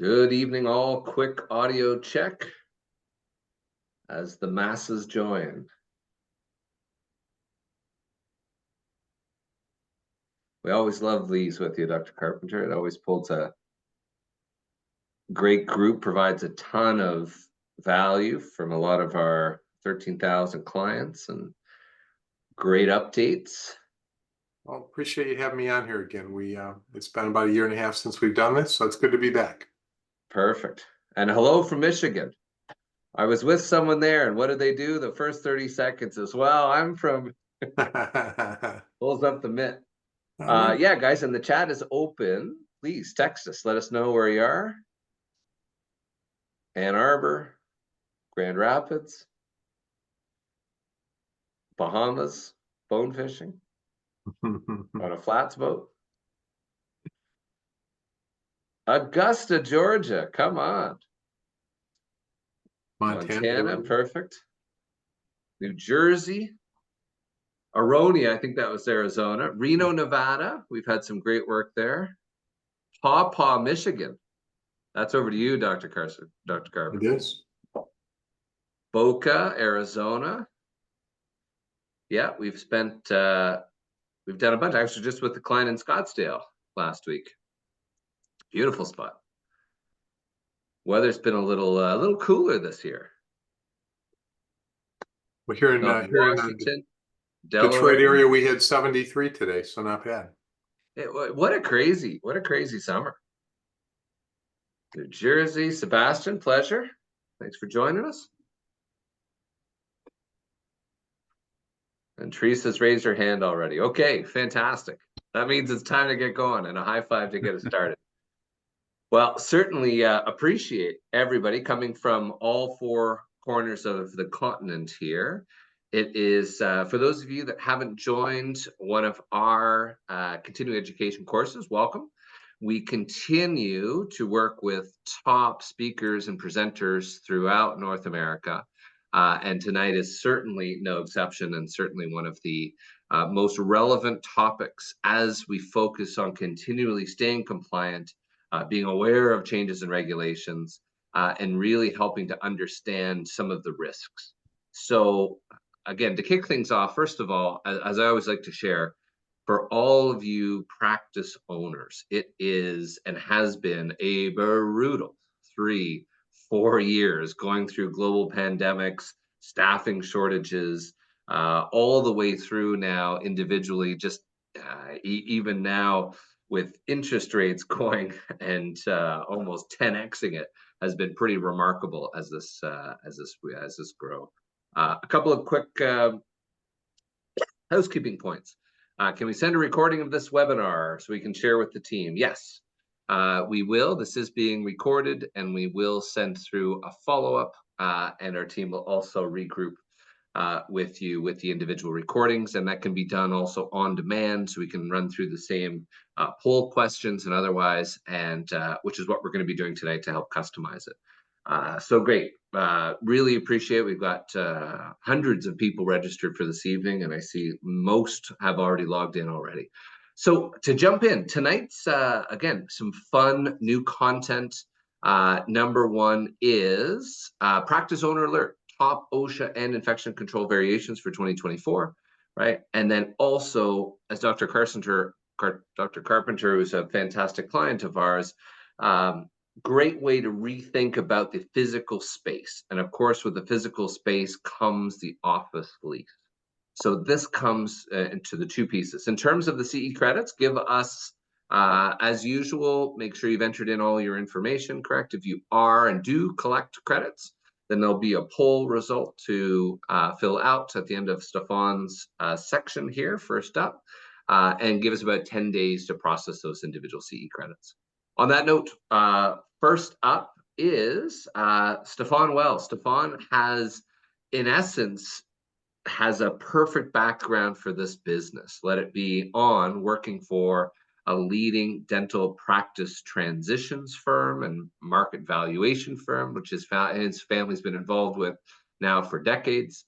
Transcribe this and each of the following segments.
Good evening, all. Quick audio check as the masses join. We always love Lease with you, Dr. Carpenter. It always pulls a great group, provides a ton of value from a lot of our 13,000 clients and great updates. Well, appreciate you having me on here again. It's been about a year and a half since we've done this, so it's good to be back. Perfect. And hello from Michigan. I was with someone there, and what did they do? The first 30 seconds is, well, I'm from, pulls up the mitt. Yeah, guys, and the chat is open. Please text us. Let us know where you are. Ann Arbor, Grand Rapids, Bahamas, bone fishing on a flats boat. Augusta, Georgia, come on. Montana, perfect. New Jersey. Aronia, I think that was Arizona. Reno, Nevada, we've had some great work there. Paw Paw, Michigan. That's over to you, Dr. Carson, Dr. Carpenter. It is. Boca, Arizona. Yeah, we've done a bunch, actually, just with the client in Scottsdale last week. Beautiful spot. Weather's been a little cooler this year. Well, here in Washington, Detroit area, we had 73 today, so not bad. What a crazy summer. New Jersey, Sebastian, pleasure. Thanks for joining us. And Teresa's raised her hand already. Okay, fantastic. That means it's time to get going, and a high five to get us started. Well, certainly appreciate everybody coming from all four corners of the continent here. It is, for those of you that haven't joined one of our continuing education courses, welcome. We continue to work with top speakers and presenters throughout North America. And tonight is certainly no exception, and certainly one of the most relevant topics as we focus on continually staying compliant, being aware of changes in regulations, and really helping to understand some of the risks. So again, to kick things off, first of all, as I always like to share, for all of you practice owners, it is and has been a brutal 3-4 years going through global pandemics, staffing shortages, all the way through now individually, just even now with interest rates going and almost 10xing it has been pretty remarkable as this grow. A couple of quick housekeeping points. Can we send a recording of this webinar so we can share with the team? Yes, we will. This is being recorded, and we will send through a follow-up, and our team will also regroup with you with the individual recordings, and that can be done also on demand, so we can run through the same poll questions and otherwise, and which is what we're going to be doing tonight to help customize it. So great. Really appreciate it. We've got hundreds of people registered for this evening, and I see most have already logged in already. So to jump in, tonight's, again, some fun new content. Number one is Practice Owner Alert, top OSHA and infection control variations for 2024, right? And then also, as Dr. Carpenter, who's a fantastic client of ours, great way to rethink about the physical space. And of course, with the physical space comes the office lease. So this comes into the two pieces. In terms of the CE credits, give us, as usual, make sure you've entered in all your information correct. If you are and do collect credits, then there'll be a poll result to fill out at the end of Stefan's section here, first up, and give us about 10 days to process those individual CE credits. On that note, first up is Stefan Wells. Stefan has, in essence, has a perfect background for this business. Let it be on working for a leading dental practice transitions firm and market valuation firm, which his family's been involved with now for decades.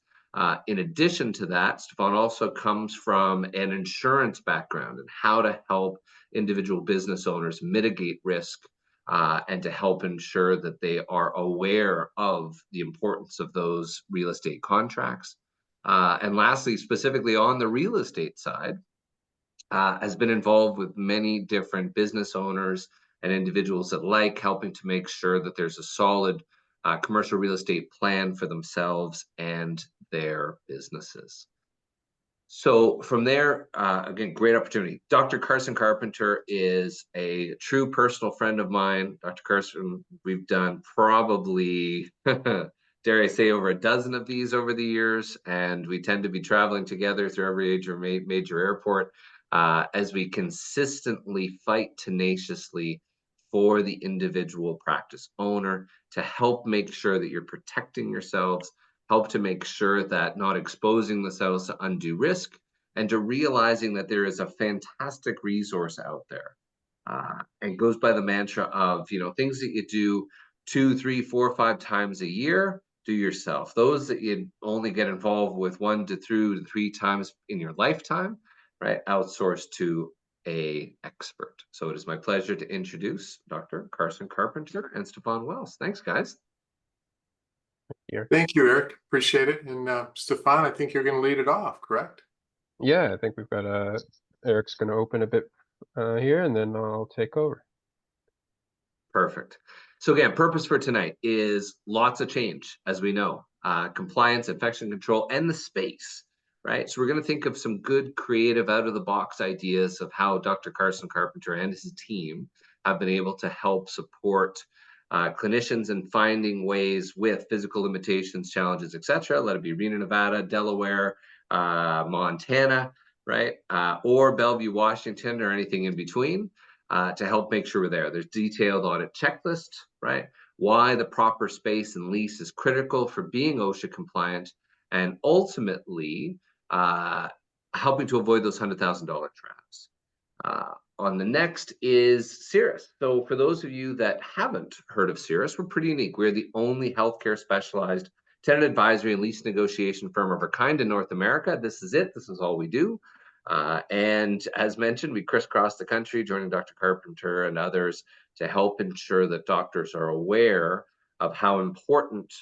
In addition to that, Stefan also comes from an insurance background and how to help individual business owners mitigate risk and to help ensure that they are aware of the importance of those real estate contracts. And lastly, specifically on the real estate side, has been involved with many different business owners and individuals alike, helping to make sure that there's a solid commercial real estate plan for themselves and their businesses. So from there, again, great opportunity. Dr. Carson Carpenter is a true personal friend of mine. Dr. Carson, we've done probably, dare I say, over a dozen of these over the years, and we tend to be traveling together through every major airport as we consistently fight tenaciously for the individual practice owner to help make sure that you're protecting yourselves, help to make sure that not exposing themselves to undue risk, and to realizing that there is a fantastic resource out there. And goes by the mantra of, things that you do 2, 3, 4, 5 times a year, do yourself. Those that you only get involved with 1 to 2 to 3 times in your lifetime, right? Outsource to a expert. So it is my pleasure to introduce Dr. Carson Carpenter and Stefan Wells. Thanks, guys. Thank you, Eric. Appreciate it. And Stefan, I think you're going to lead it off, correct? Yeah, I think we've got Eric's going to open a bit here, and then I'll take over. Perfect. So again, purpose for tonight is lots of change, as we know, compliance, infection control, and the space, right? So we're going to think of some good, creative, out-of-the-box ideas of how Dr. Carson Carpenter and his team have been able to help support clinicians in finding ways with physical limitations, challenges, etc. Let it be Reno, Nevada, Delaware, Montana, right? Or Bellevue, Washington, or anything in between, to help make sure we're there. There's detailed audit checklist, right? Why the proper space and lease is critical for being OSHA compliant, and ultimately helping to avoid those $100,000 traps. On the next is Cirrus. So for those of you that haven't heard of Cirrus, we're pretty unique. We're the only healthcare specialized tenant advisory and lease negotiation firm of our kind in North America. This is it. This is all we do. And as mentioned, we crisscross the country, joining Dr. Carpenter and others to help ensure that doctors are aware of how important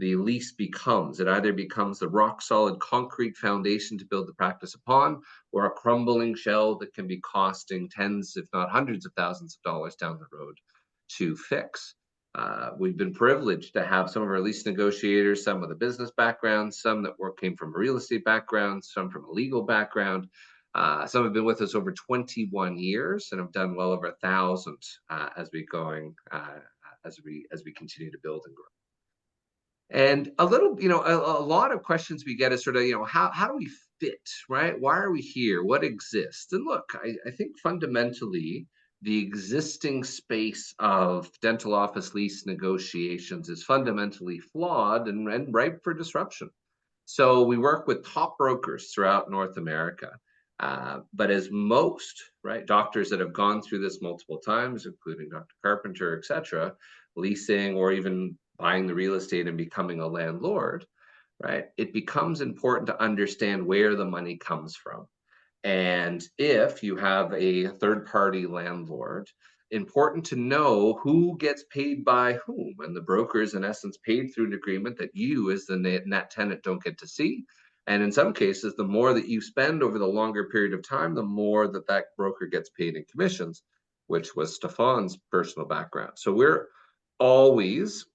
the lease becomes. It either becomes the rock solid concrete foundation to build the practice upon, or a crumbling shell that can be costing tens, if not hundreds of thousands of dollars down the road to fix. We've been privileged to have some of our lease negotiators, some with a business background, some that came from a real estate background, some from a legal background. Some have been with us over 21 years and have done well over 1,000 as we continue to build and grow. And a little, a lot of questions we get is sort of, how do we fit, right? Why are we here? What exists? And look, I think fundamentally, the existing space of dental office lease negotiations is fundamentally flawed and ripe for disruption. So we work with top brokers throughout North America. But as most, right, doctors that have gone through this multiple times, including Dr. Carpenter, et cetera, leasing or even buying the real estate and becoming a landlord, right, it becomes important to understand where the money comes from. And if you have a third-party landlord, important to know who gets paid by whom. And the broker is, in essence, paid through an agreement that you, as the net tenant, don't get to see. And in some cases, the more that you spend over the longer period of time, the more that that broker gets paid in commissions, which was Stefan's personal background. So we're always,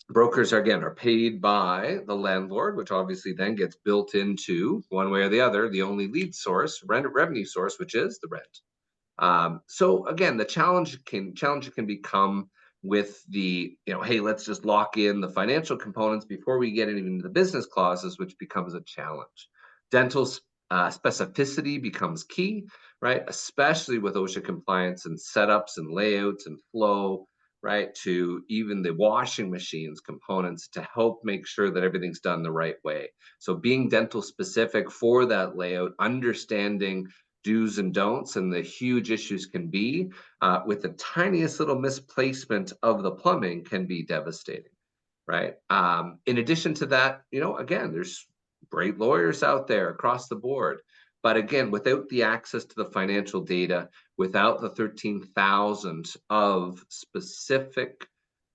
brokers are paid by the landlord, which obviously then gets built into, one way or the other, the only lead source, revenue source, which is the rent. So again, the challenge can become with the, hey, let's just lock in the financial components before we get into the business clauses, which becomes a challenge. Dental specificity becomes key, right? Especially with OSHA compliance and setups and layouts and flow, right? To even the washing machines components to help make sure that everything's done the right way. So being dental specific for that layout, understanding do's and don'ts and the huge issues can be with the tiniest little misplacement of the plumbing can be devastating, right? In addition to that, again, there's great lawyers out there across the board, But again, without the access to the financial data, without the 13,000 of specific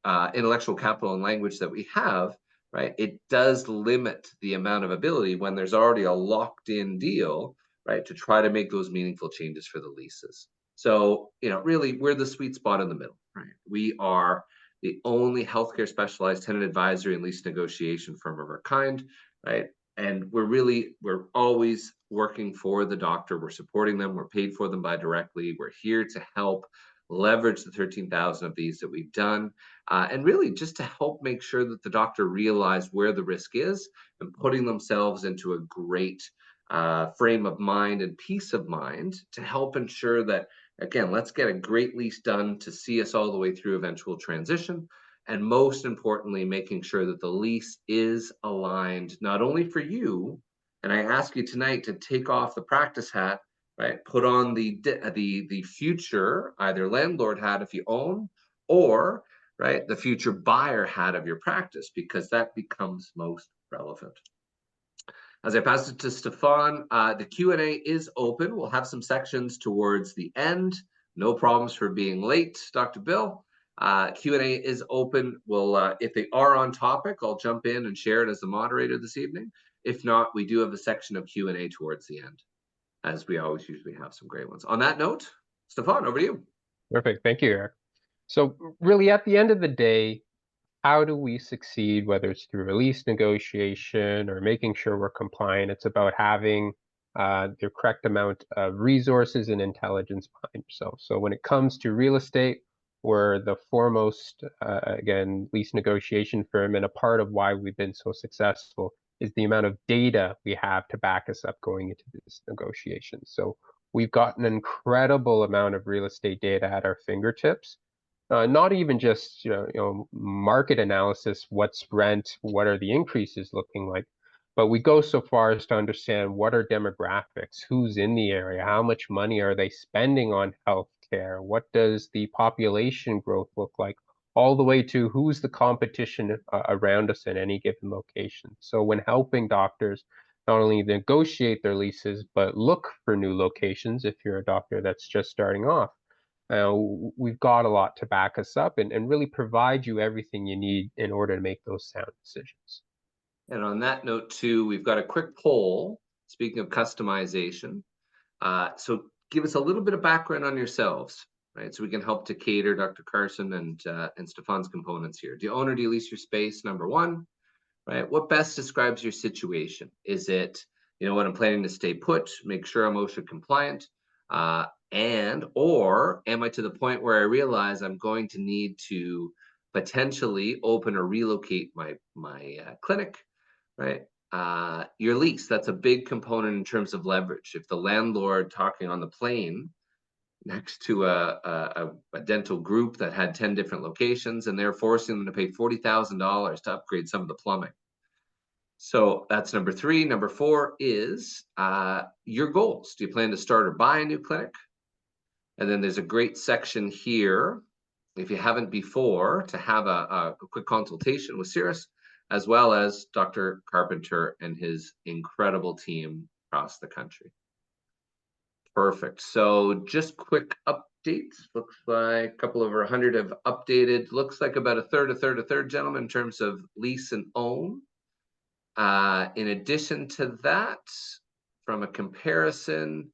intellectual capital and language that we have, right, it does limit the amount of ability when there's already a locked in deal, right, to try to make those meaningful changes for the leases. So, really, we're the sweet spot in the middle, right? We are the only healthcare specialized tenant advisory and lease negotiation firm of our kind, right? And we're always working for the doctor. We're supporting them. We're paid for them by directly. We're here to help leverage the 13,000 of these that we've done. And really just to help make sure that the doctor realize where the risk is and putting themselves into a great frame of mind and peace of mind to help ensure that, again, let's get a great lease done to see us all the way through eventual transition. And most importantly, making sure that the lease is aligned, not only for you, and I ask you tonight to take off the practice hat, right? Put on the future, either landlord hat if you own, or right, the future buyer hat of your practice, because that becomes most relevant. As I pass it to Stefan, the Q&A is open. We'll have some sections towards the end. No problems for being late, Dr. Bill. Q&A is open. We'll, if they are on topic, I'll jump in and share it as the moderator this evening. If not, we do have a section of Q&A towards the end, as we always usually have some great ones. On that note, Stefan, over to you. Perfect. Thank you, Eric. So really, at the end of the day, how do we succeed, whether it's through a lease negotiation or making sure we're compliant? It's about having the correct amount of resources and intelligence behind yourself. So when it comes to real estate, we're the foremost, again, lease negotiation firm, and a part of why we've been so successful is the amount of data we have to back us up going into this negotiation. So we've got an incredible amount of real estate data at our fingertips. Not even just market analysis, what's rent, what are the increases looking like, but we go so far as to understand what are demographics, who's in the area, how much money are they spending on healthcare, what does the population growth look like, all the way to who's the competition around us in any given location. So when helping doctors not only negotiate their leases, but look for new locations if you're a doctor that's just starting off, we've got a lot to back us up and really provide you everything you need in order to make those sound decisions. And on that note too, we've got a quick poll, speaking of customization. So give us a little bit of background on yourselves, right? So we can help to cater Dr. Carson and Stefan's components here. Do you own or do you lease your space? Number one, right? What best describes your situation? Is it, what I'm planning to stay put, make sure I'm OSHA compliant, or am I to the point where I realize I'm going to need to potentially open or relocate my clinic, right? Your lease, that's a big component in terms of leverage. If the landlord talking on the plane next to a dental group that had 10 different locations and they're forcing them to pay $40,000 to upgrade some of the plumbing. So that's number three. Number four is your goals. Do you plan to start or buy a new clinic? And then there's a great section here, if you haven't before, to have a quick consultation with Cirrus, as well as Dr. Carpenter and his incredible team across the country. Perfect. So just quick updates. Looks like a couple over 100 have updated. Looks like about a third, gentlemen, in terms of lease and own. In addition to that, from a comparison,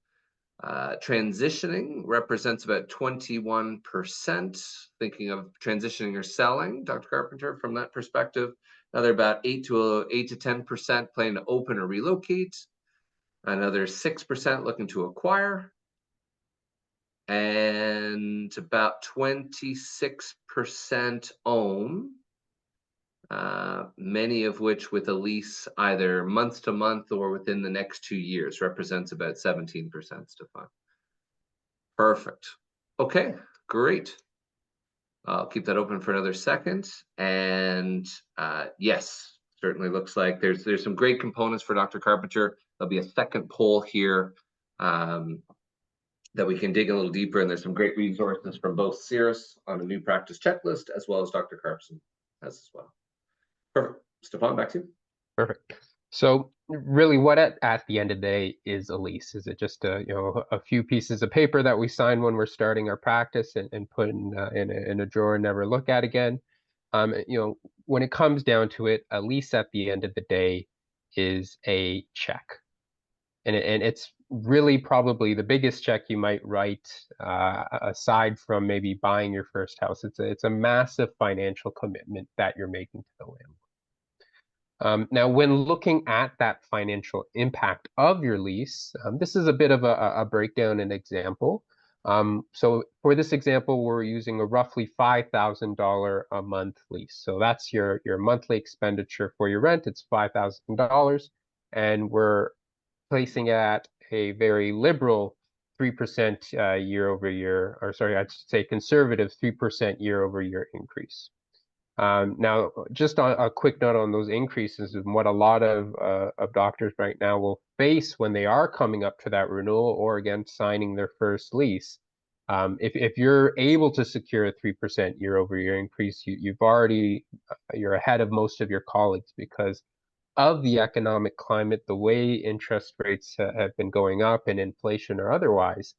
transitioning represents about 21%. Thinking of transitioning or selling, Dr. Carpenter, from that perspective, another about 8 to 10% planning to open or relocate. Another 6% looking to acquire, and about 26% own. Many of which with a lease either month to month or within the next 2 years, represents about 17%, Stefan. Perfect. Okay, great. I'll keep that open for another second. And yes, certainly looks like there's some great components for Dr. Carpenter. There'll be a second poll here that we can dig a little deeper, and there's some great resources from both Cirrus on a new practice checklist, as well as Dr. Carpson has as well. Perfect. Stefan, back to you. Perfect. So really what at the end of the day is a lease? Is it just a few pieces of paper that we sign when we're starting our practice and put in a drawer and never look at again? When it comes down to it, a lease at the end of the day is a check. And it's really probably the biggest check you might write, aside from maybe buying your first house. It's a massive financial commitment that you're making to the landlord. Now, when looking at that financial impact of your lease, this is a bit of a breakdown and example. So for this example, we're using a roughly $5,000 a month lease. So that's your monthly expenditure for your rent. It's $5,000, and we're placing at a very liberal 3% year over year, or sorry, I'd say conservative 3% year over year increase. Now, just a quick note on those increases and what a lot of doctors right now will face when they are coming up to that renewal or again signing their first lease. If you're able to secure a 3% year over year increase, you're ahead of most of your colleagues because of the economic climate, the way interest rates have been going up and inflation or otherwise.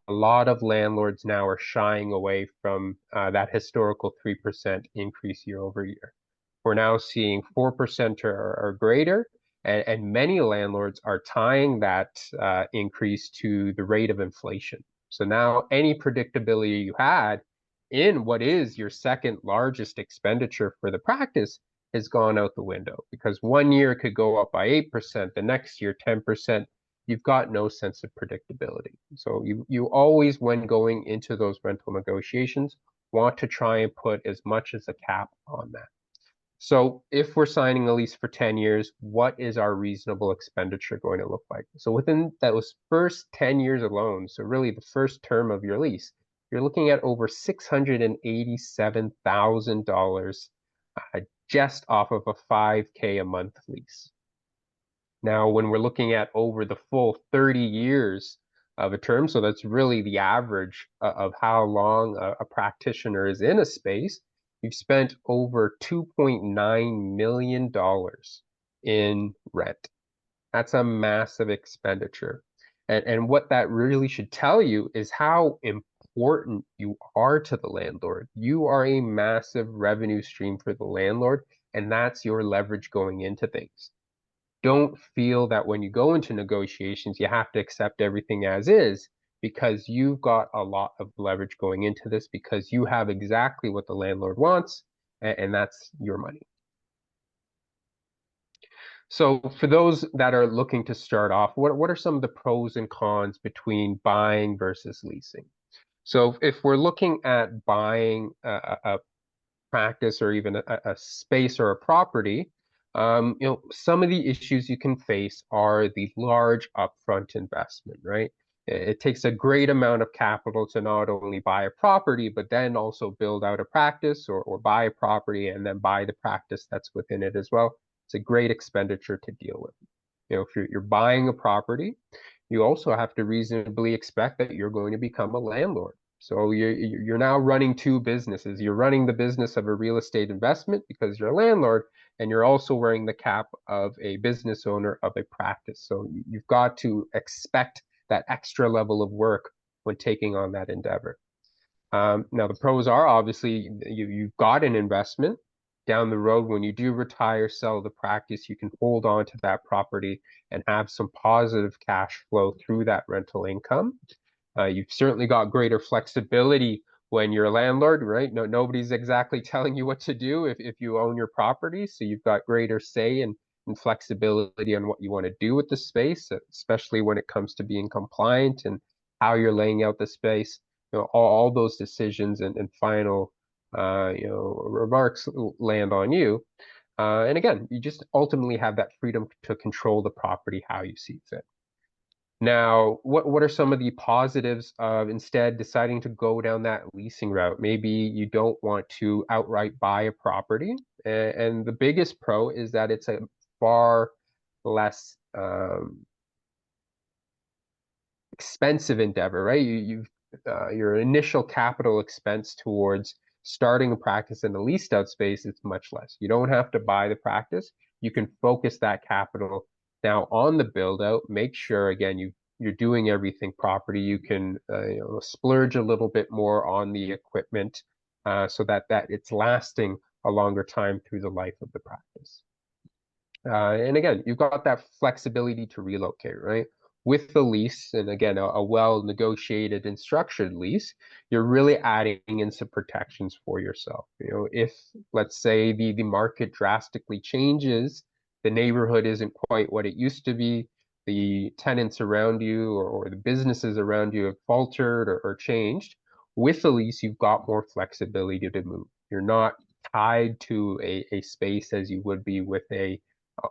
A lot of landlords now are shying away from that historical 3% increase year over year. We're now seeing 4% or greater, and many landlords are tying that increase to the rate of inflation. So now any predictability you had in what is your second largest expenditure for the practice has gone out the window because 1 year it could go up by 8%, the next year 10%. You've got no sense of predictability. So you always, when going into those rental negotiations, want to try and put as much as a cap on that. So if we're signing a lease for 10 years, what is our reasonable expenditure going to look like? So within those first 10 years alone, so really the first term of your lease, you're looking at over $687,000 just off of a 5K a month lease. Now, when we're looking at over the full 30 years of a term, so that's really the average of how long a practitioner is in a space, you've spent over $2.9 million in rent. That's a massive expenditure. And what that really should tell you is how important you are to the landlord. You are a massive revenue stream for the landlord, and that's your leverage going into things. Don't feel that when you go into negotiations, you have to accept everything as is because you've got a lot of leverage going into this because you have exactly what the landlord wants, and that's your money. So for those that are looking to start off, what are some of the pros and cons between buying versus leasing? So if we're looking at buying a practice or even a space or a property, some of the issues you can face are the large upfront investment, right? It takes a great amount of capital to not only buy a property, but then also build out a practice or buy a property and then buy the practice that's within it as well. It's a great expenditure to deal with. If you're buying a property, you also have to reasonably expect that you're going to become a landlord. So you're now running two businesses. You're running the business of a real estate investment because you're a landlord, and you're also wearing the cap of a business owner of a practice. So you've got to expect that extra level of work when taking on that endeavor. Now the pros are obviously you've got an investment. Down the road, when you do retire, sell the practice, you can hold on to that property and have some positive cash flow through that rental income. You've certainly got greater flexibility when you're a landlord, right? Nobody's exactly telling you what to do if you own your property. So you've got greater say and flexibility on what you want to do with the space, especially when it comes to being compliant and how you're laying out the space. All those decisions and final remarks land on you. And again, you just ultimately have that freedom to control the property how you see fit. Now, what are some of the positives of instead deciding to go down that leasing route? Maybe you don't want to outright buy a property. And the biggest pro is that it's a far less expensive endeavor, right? Your initial capital expense towards starting a practice in a leased out space is much less. You don't have to buy the practice. You can focus that capital Now on the build out, make sure again you're doing everything properly. You can splurge a little bit more on the equipment so that it's lasting a longer time through the life of the practice. And again, you've got that flexibility to relocate, right? With the lease, and again, a well-negotiated and structured lease, you're really adding in some protections for yourself. If, let's say, the market drastically changes, the neighborhood isn't quite what it used to be, the tenants around you or the businesses around you have faltered or changed, with the lease, you've got more flexibility to move. You're not tied to a space as you would be with a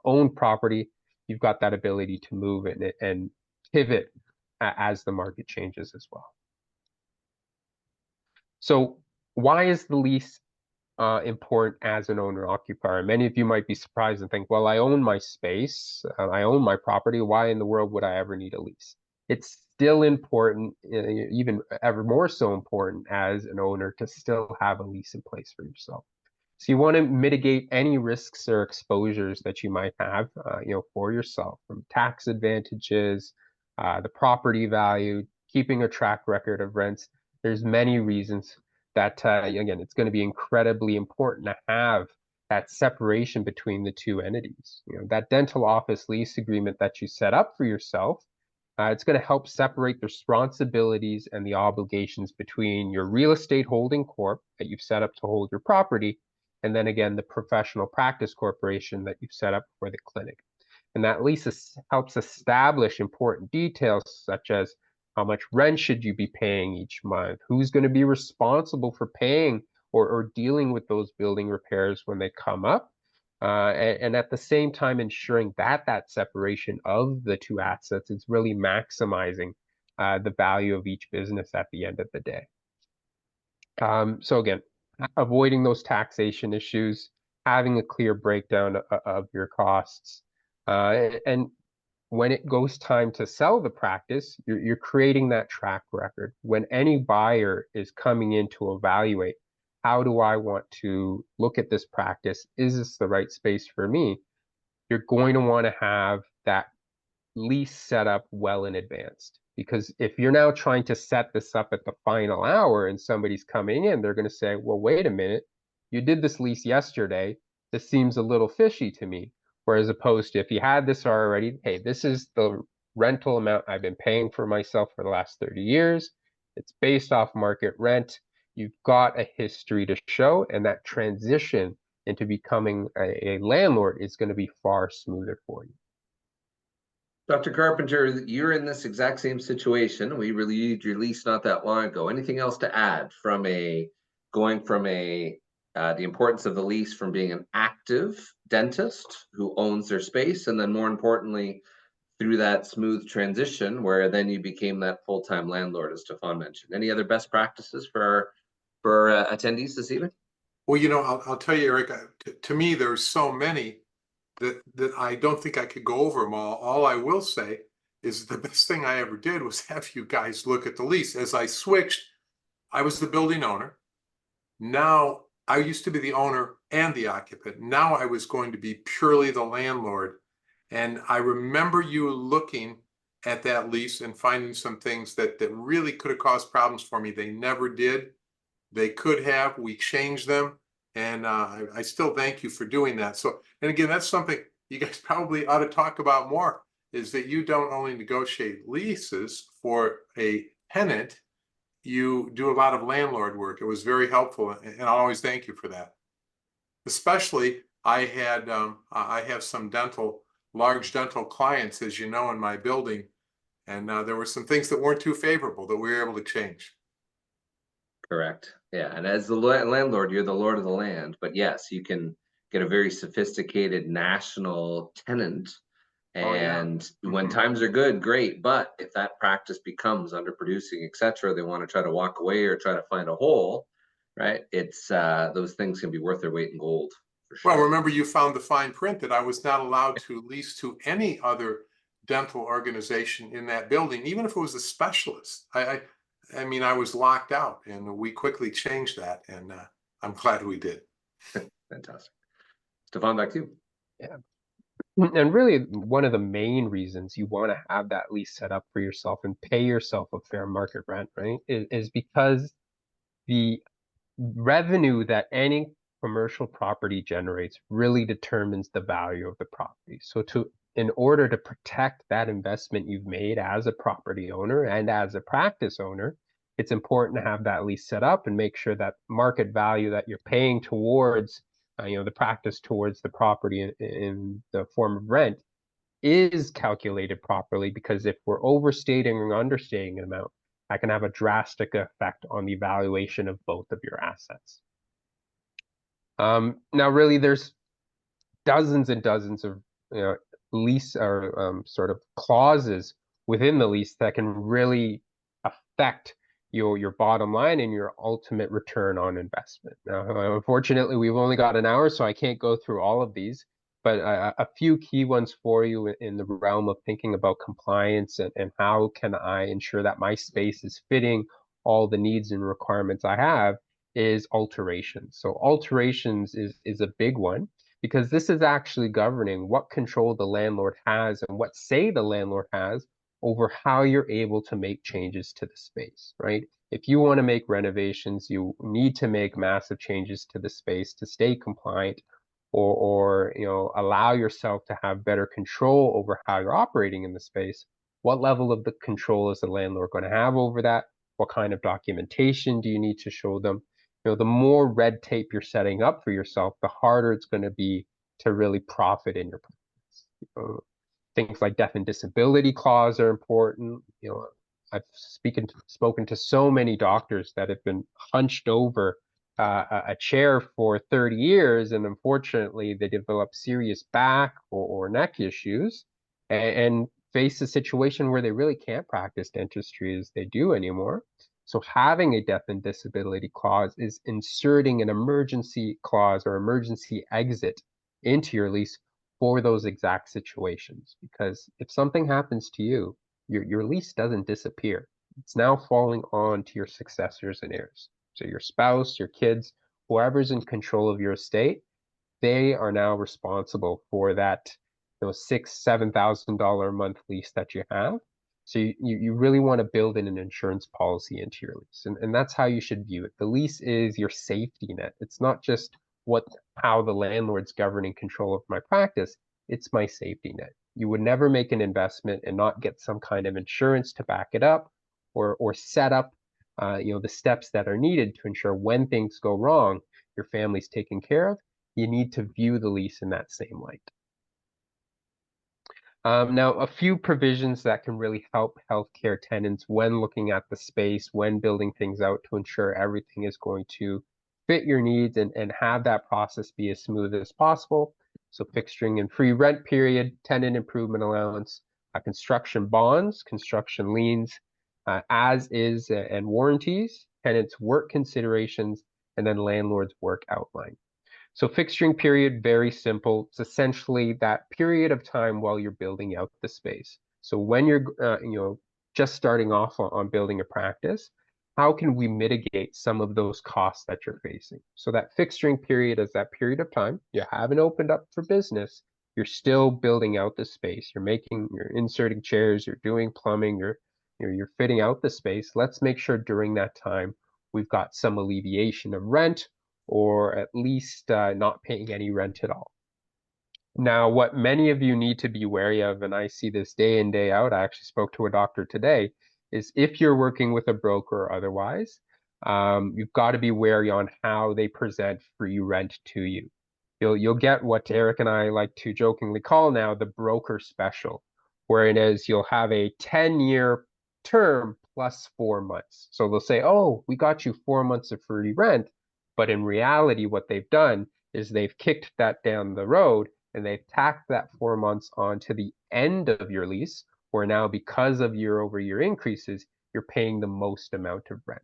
owned property. You've got that ability to move and pivot as the market changes as well. So why is the lease important as an owner occupier? Many of you might be surprised and think, well, I own my space, I own my property. Why in the world would I ever need a lease? It's still important, even ever more so important as an owner, to still have a lease in place for yourself. So you want to mitigate any risks or exposures that you might have, for yourself, from tax advantages, the property value, keeping a track record of rents. There's many reasons that, again, it's going to be incredibly important to have that separation between the two entities. That dental office lease agreement that you set up for yourself, it's going to help separate the responsibilities and the obligations between your real estate holding corp that you've set up to hold your property, and then again, the professional practice corporation that you've set up for the clinic. And that lease helps establish important details such as how much rent should you be paying each month, who's going to be responsible for paying or dealing with those building repairs when they come up, and at the same time ensuring that separation of the two assets is really maximizing the value of each business at the end of the day. So again, avoiding those taxation issues, having a clear breakdown of your costs, and when it goes time to sell the practice, you're creating that track record. When any buyer is coming in to evaluate, how do I want to look at this practice? Is this the right space for me? You're going to want to have that lease set up well in advance. Because if you're now trying to set this up at the final hour and somebody's coming in, they're going to say, well, wait a minute, you did this lease yesterday. This seems a little fishy to me. Whereas opposed to if you had this already, hey, this is the rental amount I've been paying for myself for the last 30 years. It's based off market rent. You've got a history to show, and that transition into becoming a landlord is going to be far smoother for you. Dr. Carpenter, you're in this exact same situation. We reviewed your lease not that long ago. Anything else to add from going from the importance of the lease from being an active dentist who owns their space, and then more importantly, through that smooth transition where then you became that full-time landlord, as Stefan mentioned? Any other best practices for attendees this evening? Well, I'll tell you, Eric, to me, there's so many that I don't think I could go over them all. All I will say is the best thing I ever did was have you guys look at the lease. As I switched, I was the building owner. Now I used to be the owner and the occupant. Now I was going to be purely the landlord. And I remember you looking at that lease and finding some things that really could have caused problems for me. They never did. They could have. We changed them. And I still thank you for doing that. So, and again, that's something you guys probably ought to talk about more, is that you don't only negotiate leases for a tenant, you do a lot of landlord work. It was very helpful, and I'll always thank you for that. Especially, I have some large dental clients, as you know, in my building, and there were some things that weren't too favorable that we were able to change. Correct. Yeah. And as the landlord, you're the lord of the land. But yes, you can get a very sophisticated national tenant. And when times are good, great. But if that practice becomes underproducing, et cetera, they want to try to walk away or try to find a hole, right? It's those things can be worth their weight in gold. For sure. Well, remember, you found the fine print that I was not allowed to lease to any other dental organization in that building, even if it was a specialist. I mean, I was locked out, and we quickly changed that, and I'm glad we did. Fantastic. Stefan, back to you. Yeah. And really, one of the main reasons you want to have that lease set up for yourself and pay yourself a fair market rent, right, is because the revenue that any commercial property generates really determines the value of the property. So in order to protect that investment you've made as a property owner and as a practice owner, it's important to have that lease set up and make sure that market value that you're paying towards, the practice towards the property in the form of rent is calculated properly, because if we're overstating or understating an amount, that can have a drastic effect on the valuation of both of your assets. Now, really, there's dozens and dozens of lease or sort of clauses within the lease that can really affect your bottom line and your ultimate return on investment. Now, unfortunately, we've only got an hour, so I can't go through all of these, but a few key ones for you in the realm of thinking about compliance and how can I ensure that my space is fitting all the needs and requirements I have is alterations. So alterations is a big one, because this is actually governing what control the landlord has and what say the landlord has over how you're able to make changes to the space, right? If you want to make renovations, you need to make massive changes to the space to stay compliant, or allow yourself to have better control over how you're operating in the space. What level of the control is the landlord going to have over that? What kind of documentation do you need to show them? The more red tape you're setting up for yourself, the harder it's going to be to really profit in your practice. Things like death and disability clause are important. I've spoken to so many doctors that have been hunched over a chair for 30 years, and unfortunately, they develop serious back or neck issues, and face a situation where they really can't practice dentistry as they do anymore. So having a death and disability clause is inserting an emergency clause or emergency exit into your lease for those exact situations. Because if something happens to you, your lease doesn't disappear. It's now falling on to your successors and heirs. So your spouse, your kids, whoever's in control of your estate, they are now responsible for that $6,000-7,000 a month lease that you have. So you really want to build in an insurance policy into your lease. And that's how you should view it. The lease is your safety net. It's not just how the landlord's governing control of my practice. It's my safety net. You would never make an investment and not get some kind of insurance to back it up, or set up the steps that are needed to ensure when things go wrong, your family's taken care of. You need to view the lease in that same light. Now, a few provisions that can really help healthcare tenants when looking at the space, when building things out to ensure everything is going to fit your needs and have that process be as smooth as possible. So fixturing and free rent period, tenant improvement allowance, construction bonds, construction liens, as is and warranties, tenants' work considerations, and then landlord's work outline. So fixturing period, very simple. It's essentially that period of time while you're building out the space. So when you're just starting off on building a practice, how can we mitigate some of those costs that you're facing? So that fixturing period is that period of time. You haven't opened up for business. You're still building out the space. You're inserting chairs, you're doing plumbing, you're fitting out the space. Let's make sure during that time we've got some alleviation of rent, or at least not paying any rent at all. Now, what many of you need to be wary of, and I see this day in, day out, I actually spoke to a doctor today, is if you're working with a broker or otherwise, you've got to be wary on how they present free rent to you. You'll get what Eric and I like to jokingly call now the broker special, where it is you'll have a 10-year term plus 4 months. So they'll say, oh, we got you 4 months of free rent. But in reality, what they've done is they've kicked that down the road and they've tacked that 4 months onto the end of your lease, where now because of year-over-year increases, you're paying the most amount of rent.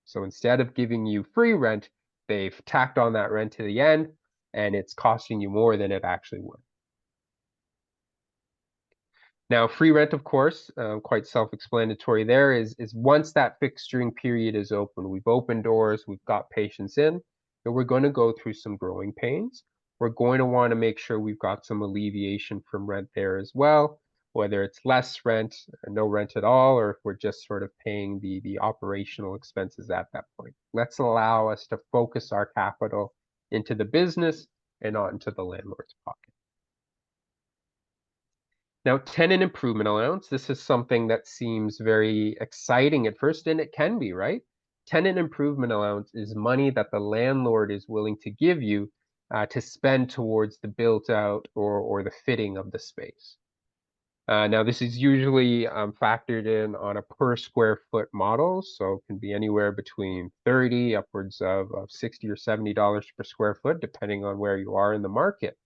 So instead of giving you free rent, they've tacked on that rent to the end, and it's costing you more than it actually would. Now, free rent, of course, quite self-explanatory there, is once that fixturing period is open, we've opened doors, we've got patients in, and we're going to go through some growing pains. we're going to want to make sure we've got some alleviation from rent there as well, whether it's less rent, or no rent at all, or if we're just sort of paying the operational expenses at that point. Let's allow us to focus our capital into the business and not into the landlord's pocket. Now, tenant improvement allowance, this is something that seems very exciting at first, and it can be, right? Tenant improvement allowance is money that the landlord is willing to give you to spend towards the built out or the fitting of the space. Now, this is usually factored in on a per square foot model, so it can be anywhere between 30 upwards of $60 or $70 per square foot, depending on where you are in the market.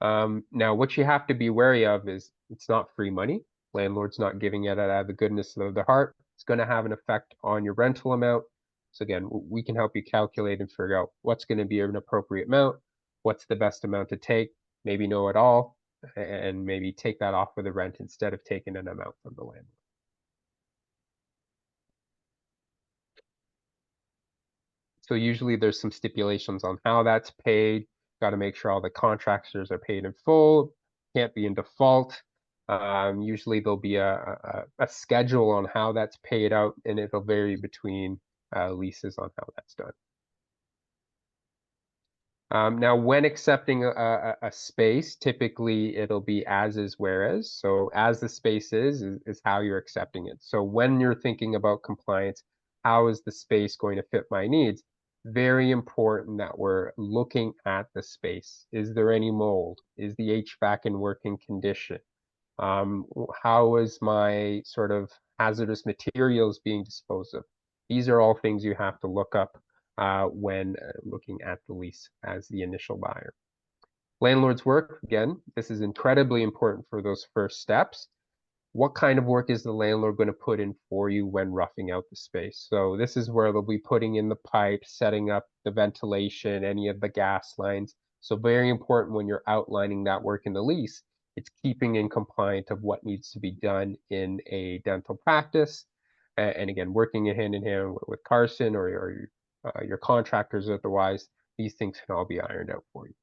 Now, what you have to be wary of is it's not free money. Landlord's not giving it out of the goodness of their heart. It's going to have an effect on your rental amount. So again, we can help you calculate and figure out what's going to be an appropriate amount, what's the best amount to take, maybe know it all, and maybe take that off of the rent instead of taking an amount from the landlord. So usually there's some stipulations on how that's paid. Got to make sure all the contractors are paid in full, can't be in default. Usually there'll be a schedule on how that's paid out, and it'll vary between leases on how that's done. Now, when accepting a space, typically it'll be as is, whereas. So as the space is how you're accepting it. So when you're thinking about compliance, how is the space going to fit my needs? Very important that we're looking at the space. Is there any mold? Is the HVAC in working condition? How is my sort of hazardous materials being disposed of? These are all things you have to look up when looking at the lease as the initial buyer. Landlord's work, again, this is incredibly important for those first steps. What kind of work is the landlord going to put in for you when roughing out the space? So this is where they'll be putting in the pipes, setting up the ventilation, any of the gas lines. So very important when you're outlining that work in the lease, it's keeping in compliant of what needs to be done in a dental practice. And again, working hand in hand with Carson or your contractors otherwise, these things can all be ironed out for you.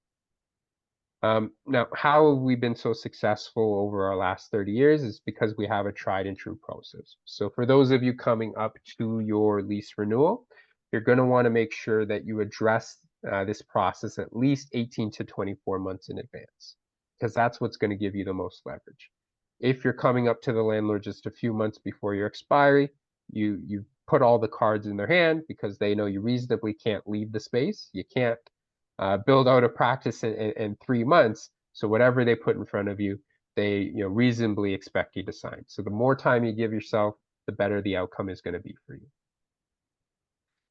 Now, how have we been so successful over our last 30 years is because we have a tried and true process. So for those of you coming up to your lease renewal, you're going to want to make sure that you address this process at least 18 to 24 months in advance, because that's what's going to give you the most leverage. If you're coming up to the landlord just a few months before your expiry, you put all the cards in their hand because they know you reasonably can't leave the space. You can't build out a practice in 3 months. So whatever they put in front of you, they reasonably expect you to sign. So the more time you give yourself, the better the outcome is going to be for you.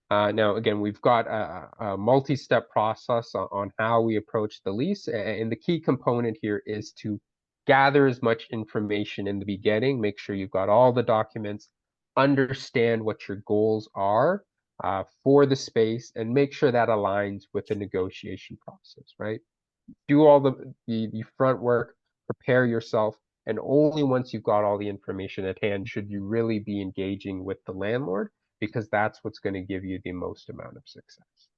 Now, again, we've got a multi-step process on how we approach the lease. And the key component here is to gather as much information in the beginning, make sure you've got all the documents, understand what your goals are for the space, and make sure that aligns with the negotiation process, right? Do all the front work, prepare yourself, and only once you've got all the information at hand should you really be engaging with the landlord, because that's what's going to give you the most amount of success.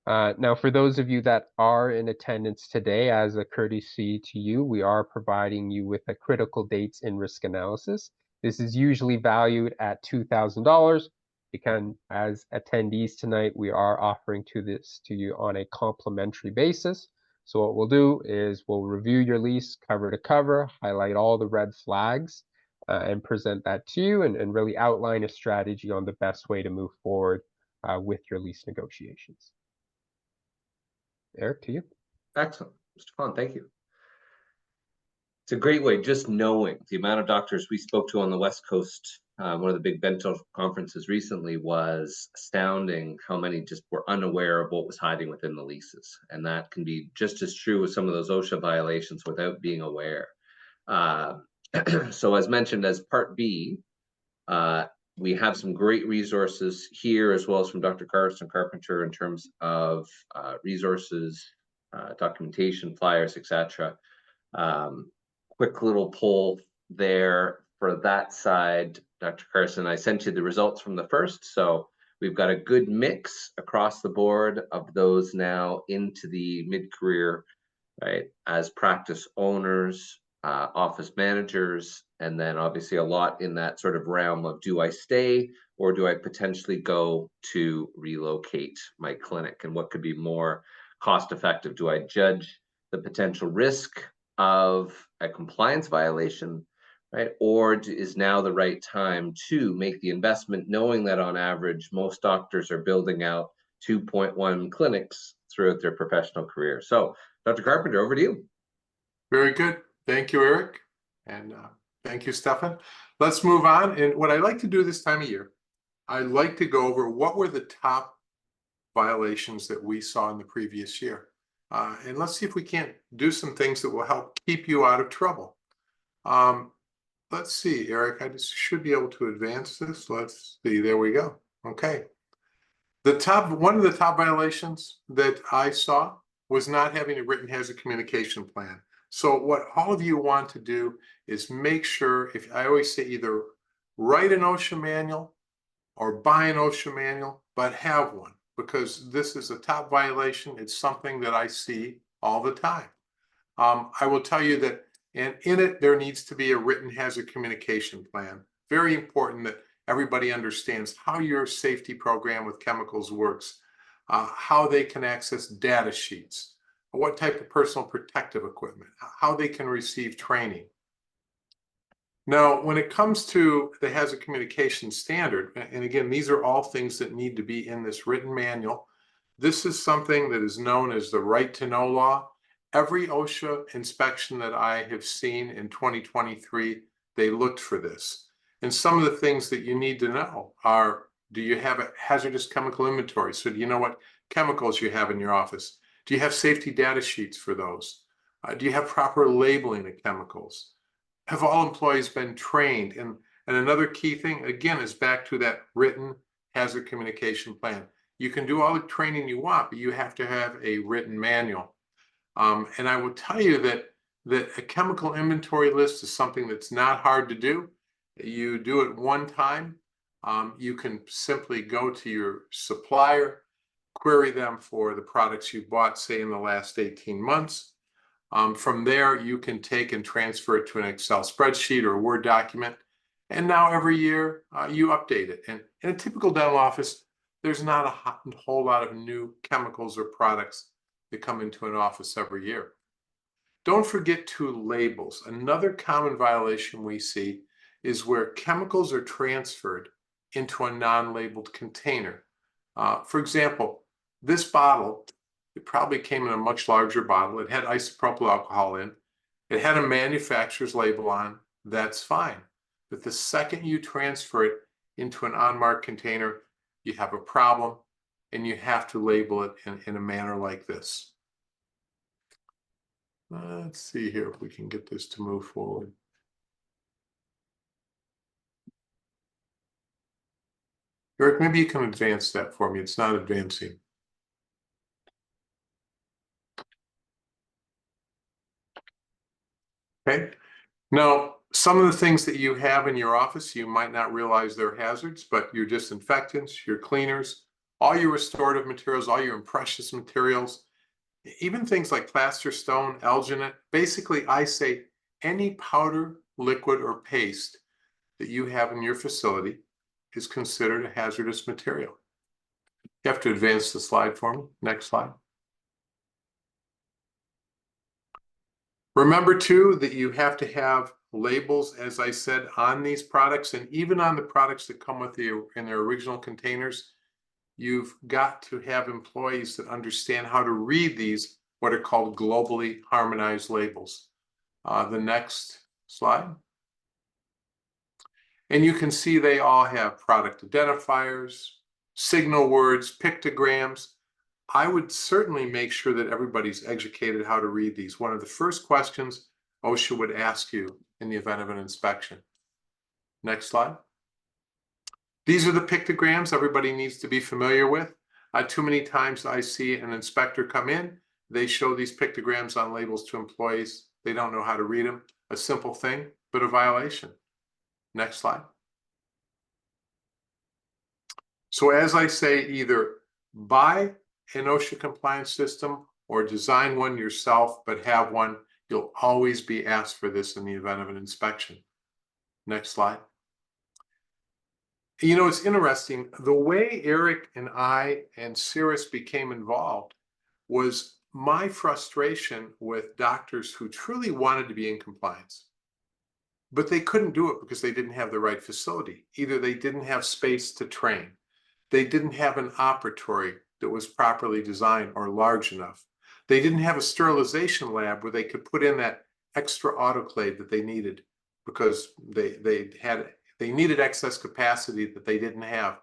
Now, for those of you that are in attendance today, as a courtesy to you, we are providing you with a critical dates in risk analysis. This is usually valued at $2,000. Again, as attendees tonight, we are offering this to you on a complimentary basis. So what we'll do is we'll review your lease cover to cover, highlight all the red flags, and present that to you and really outline a strategy on the best way to move forward with your lease negotiations. Eric, to you. Excellent. Mr. Pond, thank you. It's a great way, just knowing the amount of doctors we spoke to on the West Coast. One of the big dental conferences recently was astounding how many just were unaware of what was hiding within the leases. And that can be just as true with some of those OSHA violations without being aware. So as mentioned, as part B, we have some great resources here, as well as from Dr. Carson Carpenter in terms of resources, documentation, flyers, etc. Quick little poll there for that side. Dr. Carson, I sent you the results from the first, so We've got a good mix across the board of those now into the mid-career, right, as practice owners, office managers, and then obviously a lot in that sort of realm of, do I stay or do I potentially go to relocate my clinic? And what could be more cost effective? Do I judge the potential risk of a compliance violation, right? Or is now the right time to make the investment, knowing that on average, most doctors are building out 2.1 clinics throughout their professional career? So, Dr. Carpenter, over to you. Very good. Thank you, Eric. And thank you, Stefan. Let's move on. And what I like to do this time of year, I like to go over what were the top violations that we saw in the previous year. And let's see if we can't do some things that will help keep you out of trouble. Let's see, Eric, I just should be able to advance this. Let's see, there we go. Okay. One of the top violations that I saw was not having a written hazard communication plan. So what all of you want to do is make sure, if I always say, either write an OSHA manual or buy an OSHA manual, but have one, because this is a top violation. It's something that I see all the time. I will tell you that in it, there needs to be a written hazard communication plan. Very important that everybody understands how your safety program with chemicals works, how they can access data sheets, what type of personal protective equipment, how they can receive training. Now, when it comes to the hazard communication standard, and again, these are all things that need to be in this written manual. This is something that is known as the right to know law. Every OSHA inspection that I have seen in 2023, they looked for this. And some of the things that you need to know are, do you have a hazardous chemical inventory? So do you know what chemicals you have in your office? Do you have safety data sheets for those? Do you have proper labeling of chemicals? Have all employees been trained? And another key thing, again, is back to that written hazard communication plan. You can do all the training you want, but you have to have a written manual. And I will tell you that a chemical inventory list is something that's not hard to do. You do it one time. You can simply go to your supplier, query them for the products you bought, say, in the last 18 months. From there, you can take and transfer it to an Excel spreadsheet or a Word document. And now every year, you update it. And in a typical dental office, there's not a whole lot of new chemicals or products that come into an office every year. Don't forget to labels. Another common violation we see is where chemicals are transferred into a non-labeled container. For example, this bottle, it probably came in a much larger bottle. It had isopropyl alcohol in. It had a manufacturer's label on. That's fine. But the second you transfer it into an unmarked container, you have a problem, and you have to label it in a manner like this. Let's see here if we can get this to move forward. Eric, maybe you can advance that for me. It's not advancing. Okay. Now, some of the things that you have in your office, you might not realize they're hazards, but your disinfectants, your cleaners, all your restorative materials, all your precious materials, even things like plaster stone, alginate. Basically, I say any powder, liquid, or paste that you have in your facility is considered a hazardous material. You have to advance the slide for me. Next slide. Remember too that you have to have labels, as I said, on these products, and even on the products that come with you in their original containers. You've got to have employees that understand how to read these, what are called globally harmonized labels. The next slide. And you can see they all have product identifiers, signal words, pictograms. I would certainly make sure that everybody's educated how to read these. One of the first questions OSHA would ask you in the event of an inspection. Next slide. These are the pictograms everybody needs to be familiar with. Too many times I see an inspector come in, they show these pictograms on labels to employees. They don't know how to read them. A simple thing, but a violation. Next slide. So as I say, either buy an OSHA compliance system or design one yourself, but have one. You'll always be asked for this in the event of an inspection. Next slide. You know, it's interesting. The way Eric and I and Cirrus became involved was my frustration with doctors who truly wanted to be in compliance. But they couldn't do it because they didn't have the right facility. Either they didn't have space to train, they didn't have an operatory that was properly designed or large enough. They didn't have a sterilization lab where they could put in that extra autoclave that they needed because they needed excess capacity that they didn't have,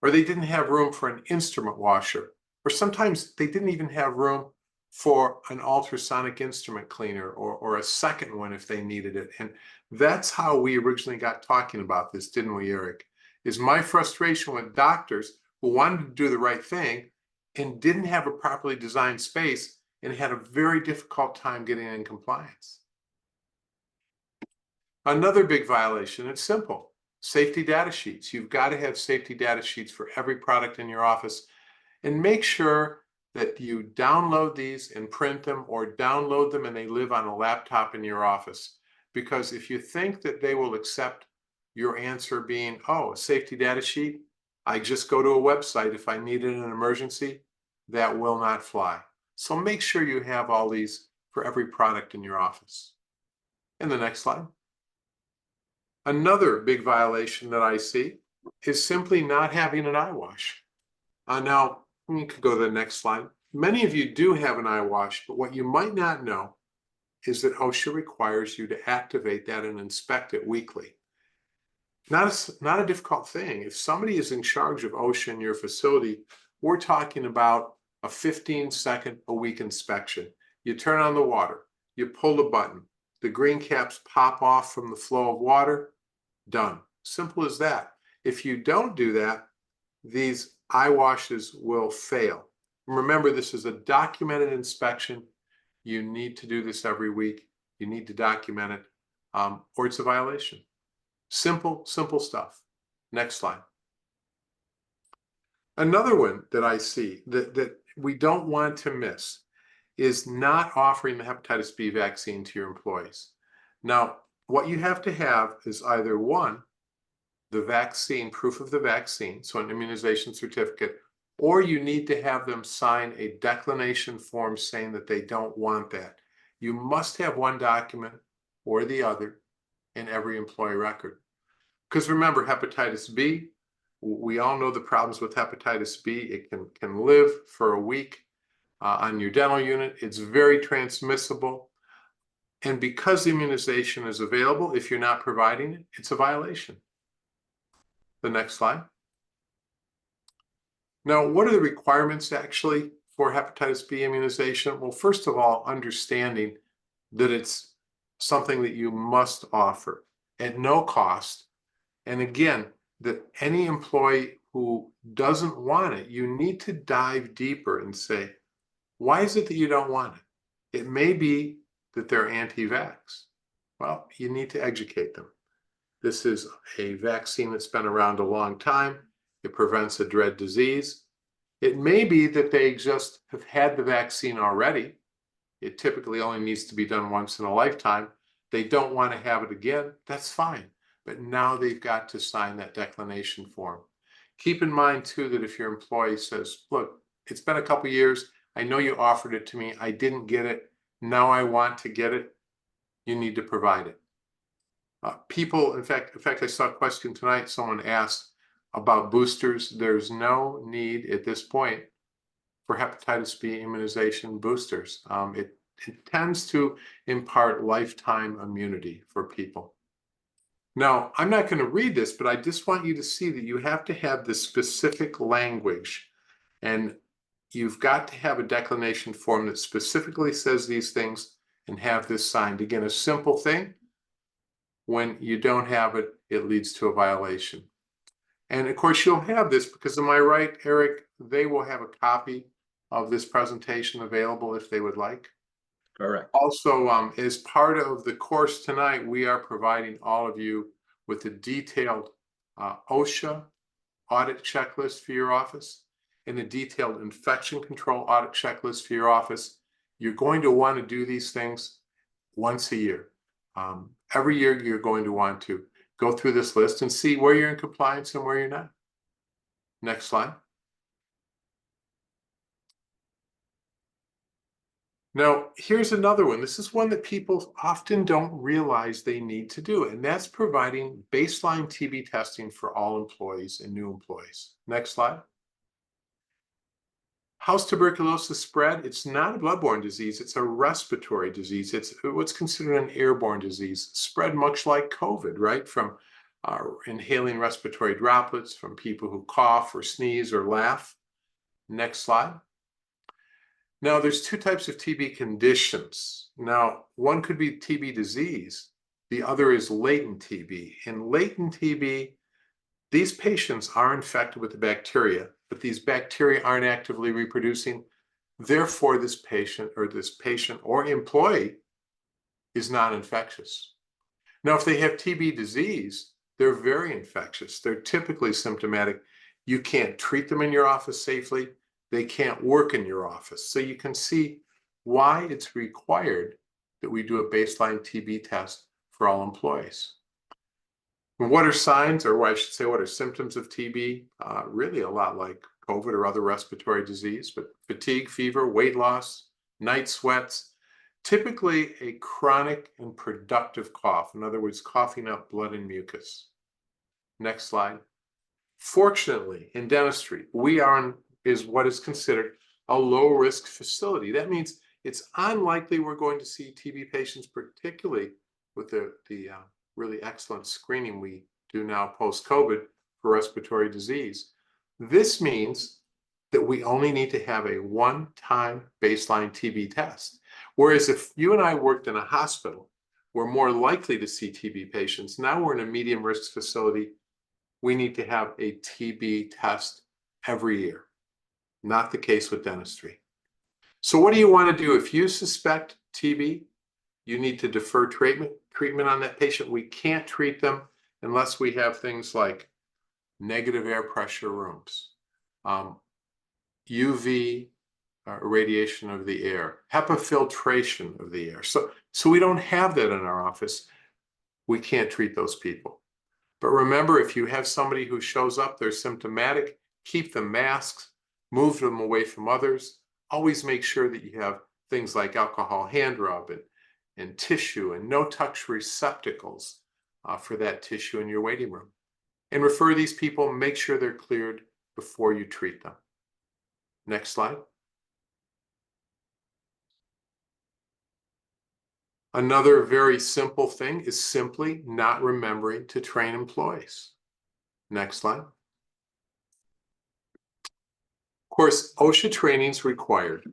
or they didn't have room for an instrument washer, or sometimes they didn't even have room for an ultrasonic instrument cleaner or a second one if they needed it. And that's how we originally got talking about this, didn't we, Eric? Is my frustration with doctors who wanted to do the right thing and didn't have a properly designed space and had a very difficult time getting in compliance. Another big violation, it's simple, safety data sheets. You've got to have safety data sheets for every product in your office, and make sure that you download these and print them, or download them and they live on a laptop in your office. Because if you think that they will accept your answer being, oh, a safety data sheet, I just go to a website if I need it in an emergency, that will not fly. So make sure you have all these for every product in your office. And the next slide. Another big violation that I see is simply not having an eye wash. Now, you could go to the next slide. Many of you do have an eye wash, but what you might not know is that OSHA requires you to activate that and inspect it weekly. Not a difficult thing. If somebody is in charge of OSHA in your facility, we're talking about a 15-second a week inspection. You turn on the water, you pull the button, the green caps pop off from the flow of water, done. Simple as that. If you don't do that, these eye washes will fail. Remember, this is a documented inspection. You need to do this every week. You need to document it, or it's a violation. Simple stuff. Next slide. Another one that I see that we don't want to miss is not offering the hepatitis B vaccine to your employees. Now, what you have to have is either one, the vaccine, proof of the vaccine, so an immunization certificate, or you need to have them sign a declination form saying that they don't want that. You must have one document or the other in every employee record. Because remember, hepatitis B, we all know the problems with hepatitis B. It can live for a week on your dental unit. It's very transmissible. And because the immunization is available, if you're not providing it, it's a violation. The next slide. Now, what are the requirements actually for hepatitis B immunization? Well, first of all, understanding that it's something that you must offer at no cost. And again, that any employee who doesn't want it, you need to dive deeper and say, why is it that you don't want it? It may be that they're anti-vax. Well, you need to educate them. This is a vaccine that's been around a long time. It prevents a dread disease. It may be that they just have had the vaccine already. It typically only needs to be done once in a lifetime. They don't want to have it again. That's fine. But now they've got to sign that declination form. Keep in mind, too, that if your employee says, look, it's been a couple years. I know you offered it to me. I didn't get it. Now I want to get it. You need to provide it. People, in fact, I saw a question tonight. Someone asked about boosters. There's no need at this point for hepatitis B immunization boosters. It tends to impart lifetime immunity for people. Now, I'm not going to read this, but I just want you to see that you have to have the specific language, and you've got to have a declination form that specifically says these things and have this signed. Again, a simple thing. When you don't have it, it leads to a violation. And of course, you'll have this because, am I right, Eric? They will have a copy of this presentation available if they would like. Correct. Also, as part of the course tonight, we are providing all of you with a detailed OSHA audit checklist for your office and a detailed infection control audit checklist for your office. You're going to want to do these things once a year. Every year you're going to want to go through this list and see where you're in compliance and where you're not. Next slide. Now, here's another one. This is one that people often don't realize they need to do, and that's providing baseline TB testing for all employees and new employees. Next slide. How's tuberculosis spread? It's not a bloodborne disease. It's a respiratory disease. It's what's considered an airborne disease, spread much like COVID, right? From inhaling respiratory droplets, from people who cough or sneeze or laugh. Next slide. Now, there's two types of TB conditions. Now, one could be TB disease. The other is latent TB. In latent TB, these patients are infected with the bacteria, but these bacteria aren't actively reproducing. Therefore, this patient or employee is not infectious. Now, if they have TB disease, they're very infectious. They're typically symptomatic. You can't treat them in your office safely. They can't work in your office. So you can see why it's required that we do a baseline TB test for all employees. And what are signs, or I should say, what are symptoms of TB? Really a lot like COVID or other respiratory disease, but fatigue, fever, weight loss, night sweats, typically a chronic and productive cough. In other words, coughing up blood and mucus. Next slide. Fortunately, in dentistry, is what is considered a low-risk facility. That means it's unlikely we're going to see TB patients, particularly with the really excellent screening we do now post-COVID for respiratory disease. This means that we only need to have a one-time baseline TB test. Whereas if you and I worked in a hospital, we're more likely to see TB patients. Now we're in a medium-risk facility. We need to have a TB test every year. Not the case with dentistry. So what do you want to do? If you suspect TB, you need to defer treatment on that patient. We can't treat them unless we have things like negative air pressure rooms, UV irradiation of the air, HEPA filtration of the air. So we don't have that in our office. We can't treat those people. But remember, if you have somebody who shows up, they're symptomatic, keep them masked, move them away from others. Always make sure that you have things like alcohol hand rub and tissue and no-touch receptacles for that tissue in your waiting room. And refer these people, make sure they're cleared before you treat them. Next slide. Another very simple thing is simply not remembering to train employees. Next slide. Of course, OSHA training is required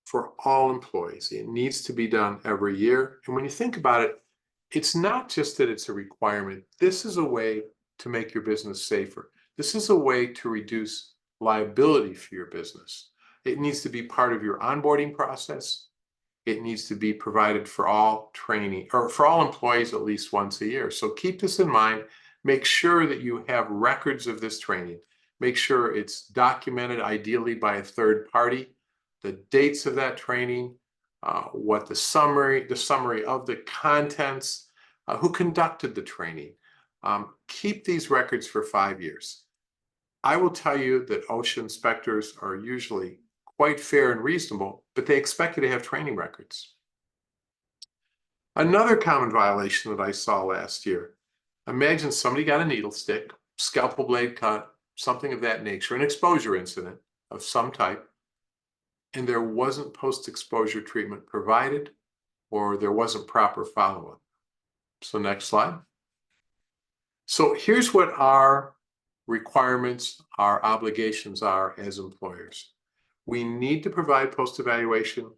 for all employees. It needs to be done every year. And when you think about it, it's not just that it's a requirement. This is a way to make your business safer. This is a way to reduce liability for your business. It needs to be part of your onboarding process. It needs to be provided for all training, or for all employees at least once a year. So keep this in mind. Make sure that you have records of this training. Make sure it's documented, ideally by a third party, the dates of that training, what the summary of the contents, who conducted the training. Keep these records for 5 years. I will tell you that OSHA inspectors are usually quite fair and reasonable, but they expect you to have training records. Another common violation that I saw last year, imagine somebody got a needle stick, scalpel blade cut, something of that nature, an exposure incident of some type, and there wasn't post-exposure treatment provided, or there wasn't proper follow-up. So next slide. So here's what our requirements, our obligations are as employers. We need to provide post-evaluation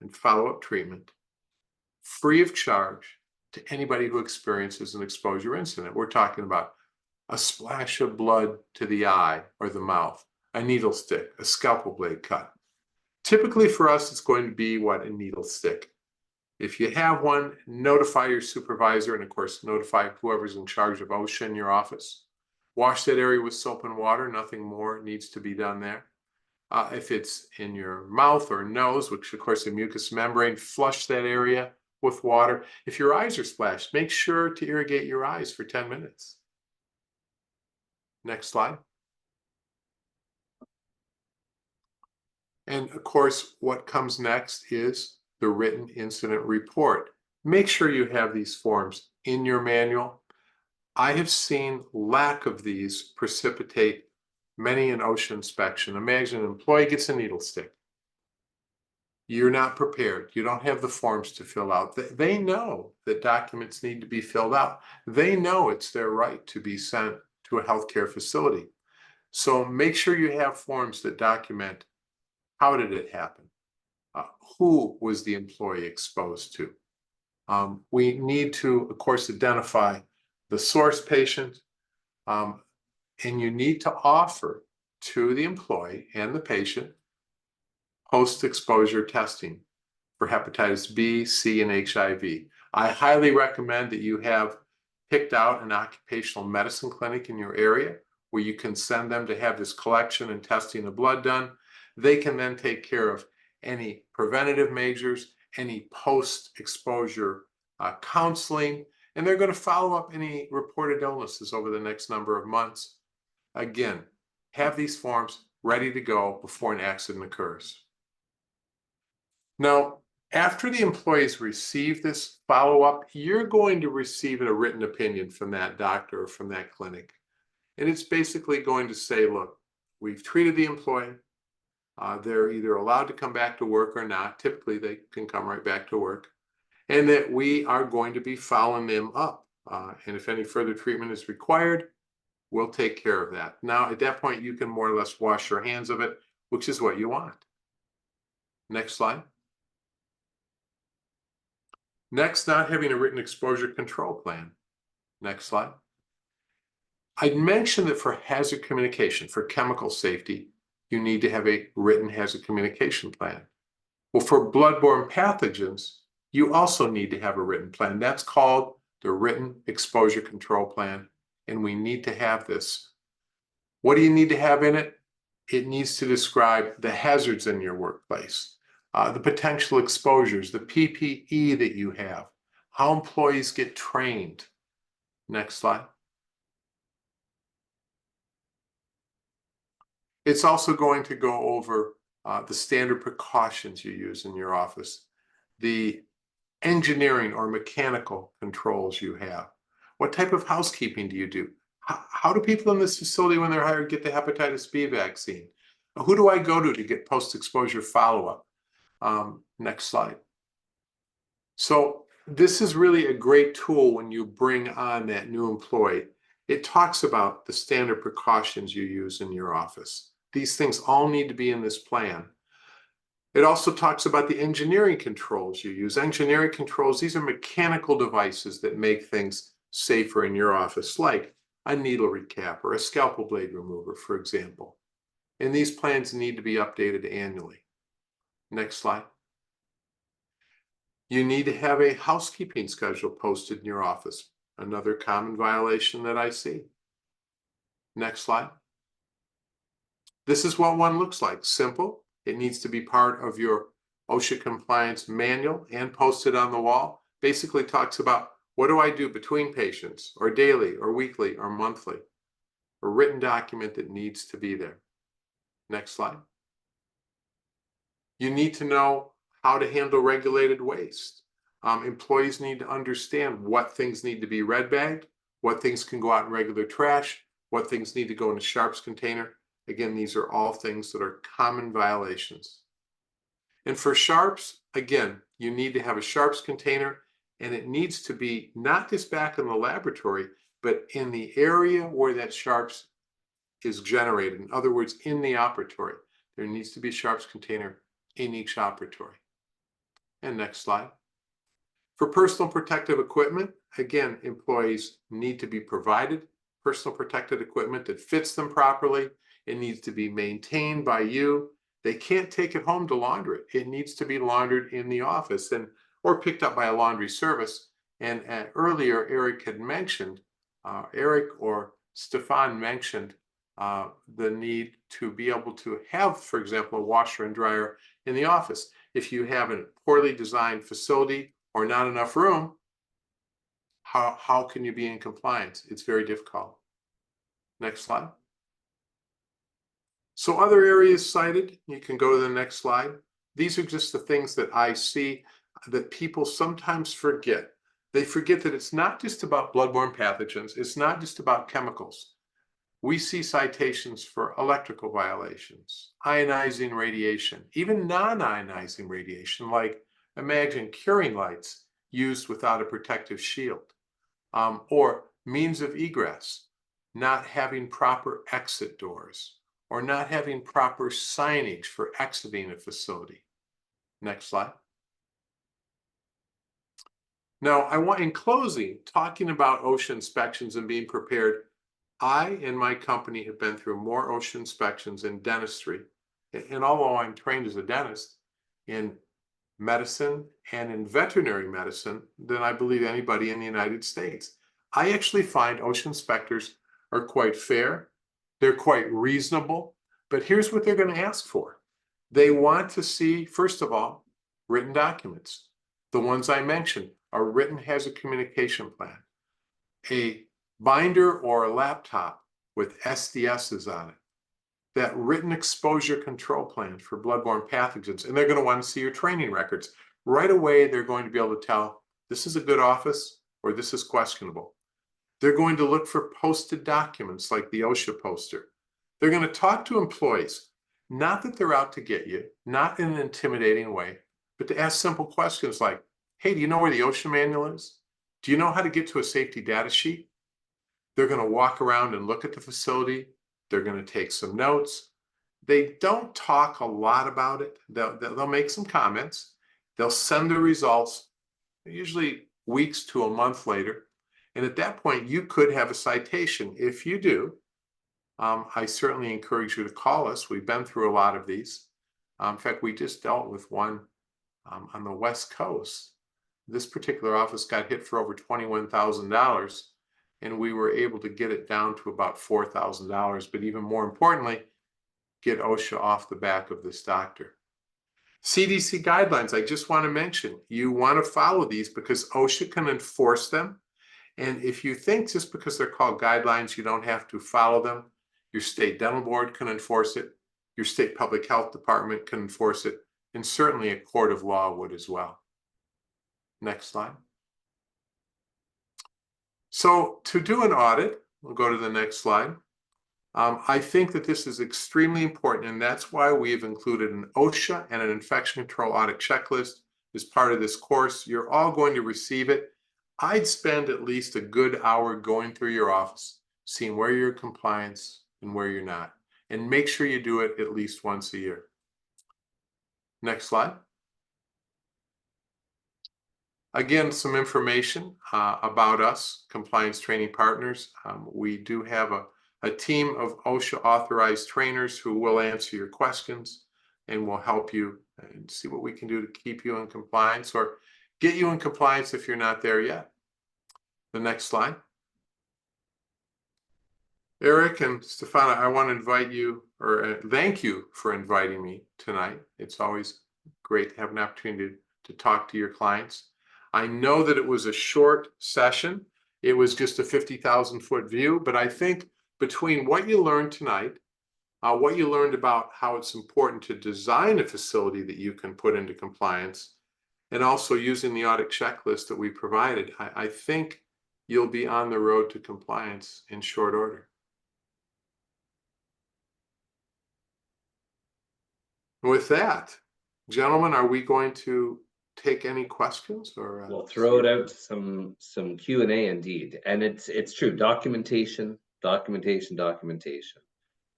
and follow-up treatment free of charge to anybody who experiences an exposure incident. We're talking about a splash of blood to the eye or the mouth, a needle stick, a scalpel blade cut. Typically for us, it's going to be a needle stick. If you have one, notify your supervisor and of course notify whoever's in charge of OSHA in your office. Wash that area with soap and water. Nothing more needs to be done there. If it's in your mouth or nose, which of course the mucous membrane, flush that area with water. If your eyes are splashed, make sure to irrigate your eyes for 10 minutes. Next slide. And of course, what comes next is the written incident report. Make sure you have these forms in your manual. I have seen lack of these precipitate many an OSHA inspection. Imagine an employee gets a needle stick. You're not prepared. You don't have the forms to fill out. They know that documents need to be filled out. They know it's their right to be sent to a healthcare facility. So make sure you have forms that document how did it happen? Who was the employee exposed to? We need to, of course, identify the source patient, and you need to offer to the employee and the patient post-exposure testing for hepatitis B, C, and HIV. I highly recommend that you have picked out an occupational medicine clinic in your area where you can send them to have this collection and testing of blood done. They can then take care of any preventative measures, any post-exposure counseling, and they're going to follow up any reported illnesses over the next number of months. Again, have these forms ready to go before an accident occurs. Now, after the employees receive this follow-up, you're going to receive a written opinion from that doctor or from that clinic. And it's basically going to say, look, we've treated the employee. They're either allowed to come back to work or not. Typically, they can come right back to work. And that we are going to be following them up. And if any further treatment is required, we'll take care of that. Now, at that point, you can more or less wash your hands of it, which is what you want. Next slide. Next, not having a written exposure control plan. Next slide. I mentioned that for hazard communication, for chemical safety, you need to have a written hazard communication plan. Well, for bloodborne pathogens, you also need to have a written plan. That's called the written exposure control plan, and we need to have this. What do you need to have in it? It needs to describe the hazards in your workplace, the potential exposures, the PPE that you have, how employees get trained. Next slide. It's also going to go over the standard precautions you use in your office, the engineering or mechanical controls you have. What type of housekeeping do you do? How do people in this facility, when they're hired, get the hepatitis B vaccine? Who do I go to get post-exposure follow-up? Next slide. So this is really a great tool when you bring on that new employee. It talks about the standard precautions you use in your office. These things all need to be in this plan. It also talks about the engineering controls you use. Engineering controls, these are mechanical devices that make things safer in your office, like a needle recap or a scalpel blade remover, for example. And these plans need to be updated annually. Next slide. You need to have a housekeeping schedule posted in your office. Another common violation that I see. Next slide. This is what one looks like. Simple. It needs to be part of your OSHA compliance manual and posted on the wall. Basically talks about what do I do between patients, or daily, or weekly, or monthly. A written document that needs to be there. Next slide. You need to know how to handle regulated waste. Employees need to understand what things need to be red bagged, what things can go out in regular trash, what things need to go in a sharps container. Again, these are all things that are common violations. And for sharps, again, you need to have a sharps container, and it needs to be not just back in the laboratory, but in the area where that sharps is generated. In other words, in the operatory. There needs to be a sharps container in each operatory. And next slide. For personal protective equipment, again, employees need to be provided personal protective equipment that fits them properly. It needs to be maintained by you. They can't take it home to launder it. It needs to be laundered in the office or picked up by a laundry service. And earlier, Eric had mentioned, Eric or Stefan mentioned the need to be able to have, for example, a washer and dryer in the office. If you have a poorly designed facility or not enough room, how can you be in compliance? It's very difficult. Next slide. So other areas cited, you can go to the next slide. These are just the things that I see that people sometimes forget. They forget that it's not just about bloodborne pathogens. It's not just about chemicals. We see citations for electrical violations, ionizing radiation, even non-ionizing radiation, like imagine curing lights used without a protective shield, or means of egress, not having proper exit doors, or not having proper signage for exiting a facility. Next slide. Now, I want, in closing, talking about OSHA inspections and being prepared, I and my company have been through more OSHA inspections in dentistry. And although I'm trained as a dentist in medicine and in veterinary medicine than I believe anybody in the United States, I actually find OSHA inspectors are quite fair. They're quite reasonable. But here's what they're going to ask for. They want to see, first of all, written documents. The ones I mentioned, a written hazard communication plan, a binder or a laptop with SDSs on it, that written exposure control plan for bloodborne pathogens, and they're going to want to see your training records. Right away, they're going to be able to tell this is a good office or this is questionable. They're going to look for posted documents like the OSHA poster. They're going to talk to employees, not that they're out to get you, not in an intimidating way, but to ask simple questions like, hey, do you know where the OSHA manual is? Do you know how to get to a safety data sheet? They're going to walk around and look at the facility. They're going to take some notes. They don't talk a lot about it. They'll make some comments. They'll send the results, usually weeks to a month later. And at that point, you could have a citation. If you do, I certainly encourage you to call us. We've been through a lot of these. In fact, we just dealt with one on the West Coast. This particular office got hit for over $21,000. And we were able to get it down to about $4,000, but even more importantly, get OSHA off the back of this doctor. CDC guidelines, I just want to mention, you want to follow these because OSHA can enforce them. And if you think just because they're called guidelines, you don't have to follow them, your state dental board can enforce it, your state public health department can enforce it, and certainly a court of law would as well. Next slide. So to do an audit, we'll go to the next slide. I think that this is extremely important, and that's why we have included an OSHA and an infection control audit checklist as part of this course. You're all going to receive it. I'd spend at least a good hour going through your office, seeing where you're in compliance and where you're not, and make sure you do it at least once a year. Next slide. Again, some information about us, compliance training partners. We do have a team of OSHA authorized trainers who will answer your questions and will help you and see what we can do to keep you in compliance or get you in compliance if you're not there yet. The next slide. Eric and Stefana, I want to invite you, or thank you for inviting me tonight. It's always great to have an opportunity to talk to your clients. I know that it was a short session. It was just a 50,000-foot view, but I think between what you learned tonight, what you learned about how it's important to design a facility that you can put into compliance, and also using the audit checklist that we provided, I think you'll be on the road to compliance in short order. With that, gentlemen, are we going to take any questions or we'll throw it out to some Q&A indeed. And it's true, documentation,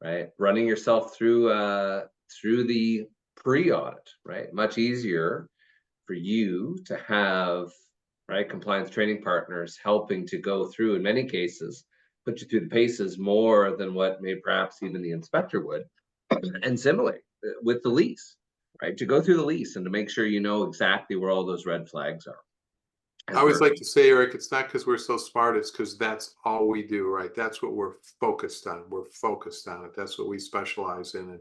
right? Running yourself through the pre-audit, right? Much easier for you to have, right, compliance training partners helping to go through, in many cases, put you through the paces more than what may perhaps even the inspector would. And similarly with the lease, right? To go through the lease and to make sure you know exactly where all those red flags are. I always like to say, Eric, it's not because we're so smart, it's because that's all we do, right? That's what we're focused on. We're focused on it. That's what we specialize in.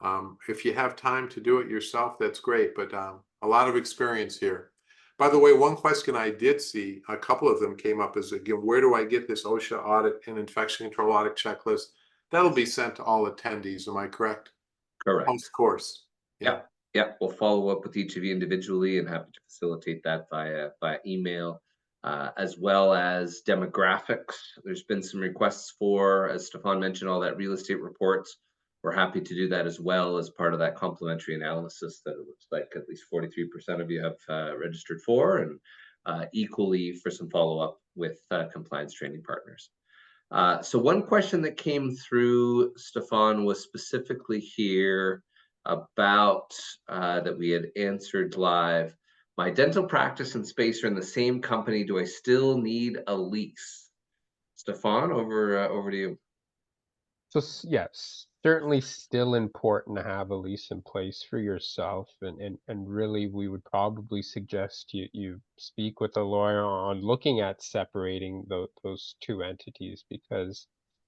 And if you have time to do it yourself, that's great, but a lot of experience here. By the way, one question I did see, a couple of them came up, is again, where do I get this OSHA audit and infection control audit checklist? That'll be sent to all attendees, am I correct? Correct. Post course. Yeah. Yeah, we'll follow up with each of you individually and happy to facilitate that via email, as well as demographics. There's been some requests for, as Stefan mentioned, all that real estate reports. We're happy to do that as well as part of that complementary analysis that it looks like at least 43% of you have registered for, and equally for some follow-up with compliance training partners. So one question that came through, Stefan, was specifically here about that we had answered live. My dental practice and space are in the same company. Do I still need a lease? Stefan, over to you. So yes, certainly still important to have a lease in place for yourself, and really we would probably suggest you speak with a lawyer on looking at separating those two entities, because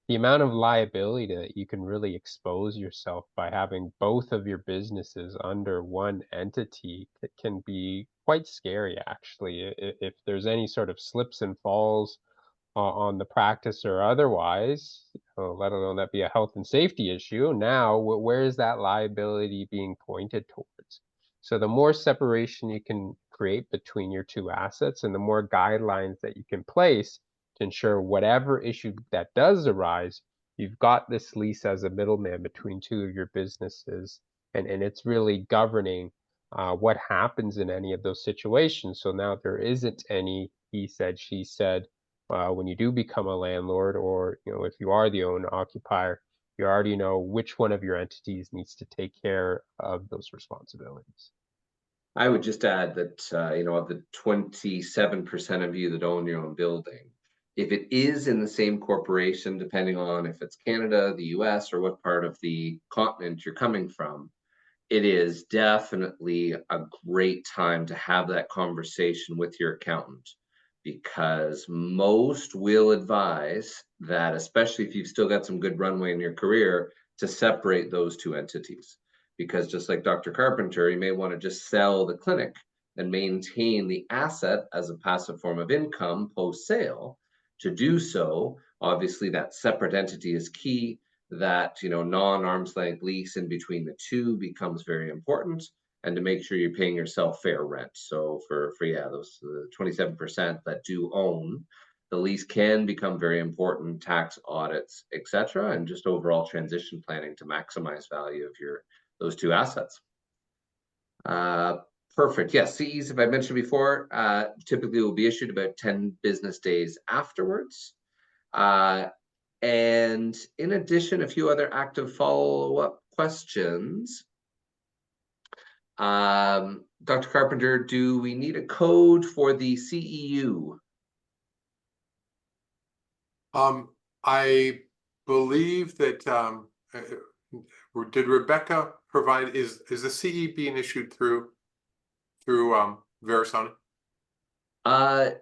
the amount of liability that you can really expose yourself by having both of your businesses under one entity can be quite scary, actually. If there's any sort of slips and falls on the practice or otherwise, let alone that be a health and safety issue, now where is that liability being pointed towards? So the more separation you can create between your two assets, and the more guidelines that you can place to ensure whatever issue that does arise, you've got this lease as a middleman between two of your businesses, and it's really governing what happens in any of those situations. So now there isn't any he said, she said, when you do become a landlord, or if you are the owner occupier, you already know which one of your entities needs to take care of those responsibilities. I would just add that of the 27% of you that own your own building, if it is in the same corporation, depending on if it's Canada, the US, or what part of the continent you're coming from, it is definitely a great time to have that conversation with your accountant, because most will advise that, especially if you've still got some good runway in your career, to separate those two entities. Because just like Dr. Carpenter, you may want to just sell the clinic and maintain the asset as a passive form of income post sale. To do so, obviously that separate entity is key. That non-arm's length lease in between the two becomes very important, and to make sure you're paying yourself fair rent. So for those 27% that do own, the lease can become very important, tax audits, etc., and just overall transition planning to maximize value of those two assets. Perfect. Yes, CEs, if I mentioned before, typically will be issued about 10 business days afterwards. And in addition, a few other active follow-up questions. Dr. Carpenter, do we need a code for the CEU? I believe that did Rebecca provide, is the CE being issued through Verisonic? I'm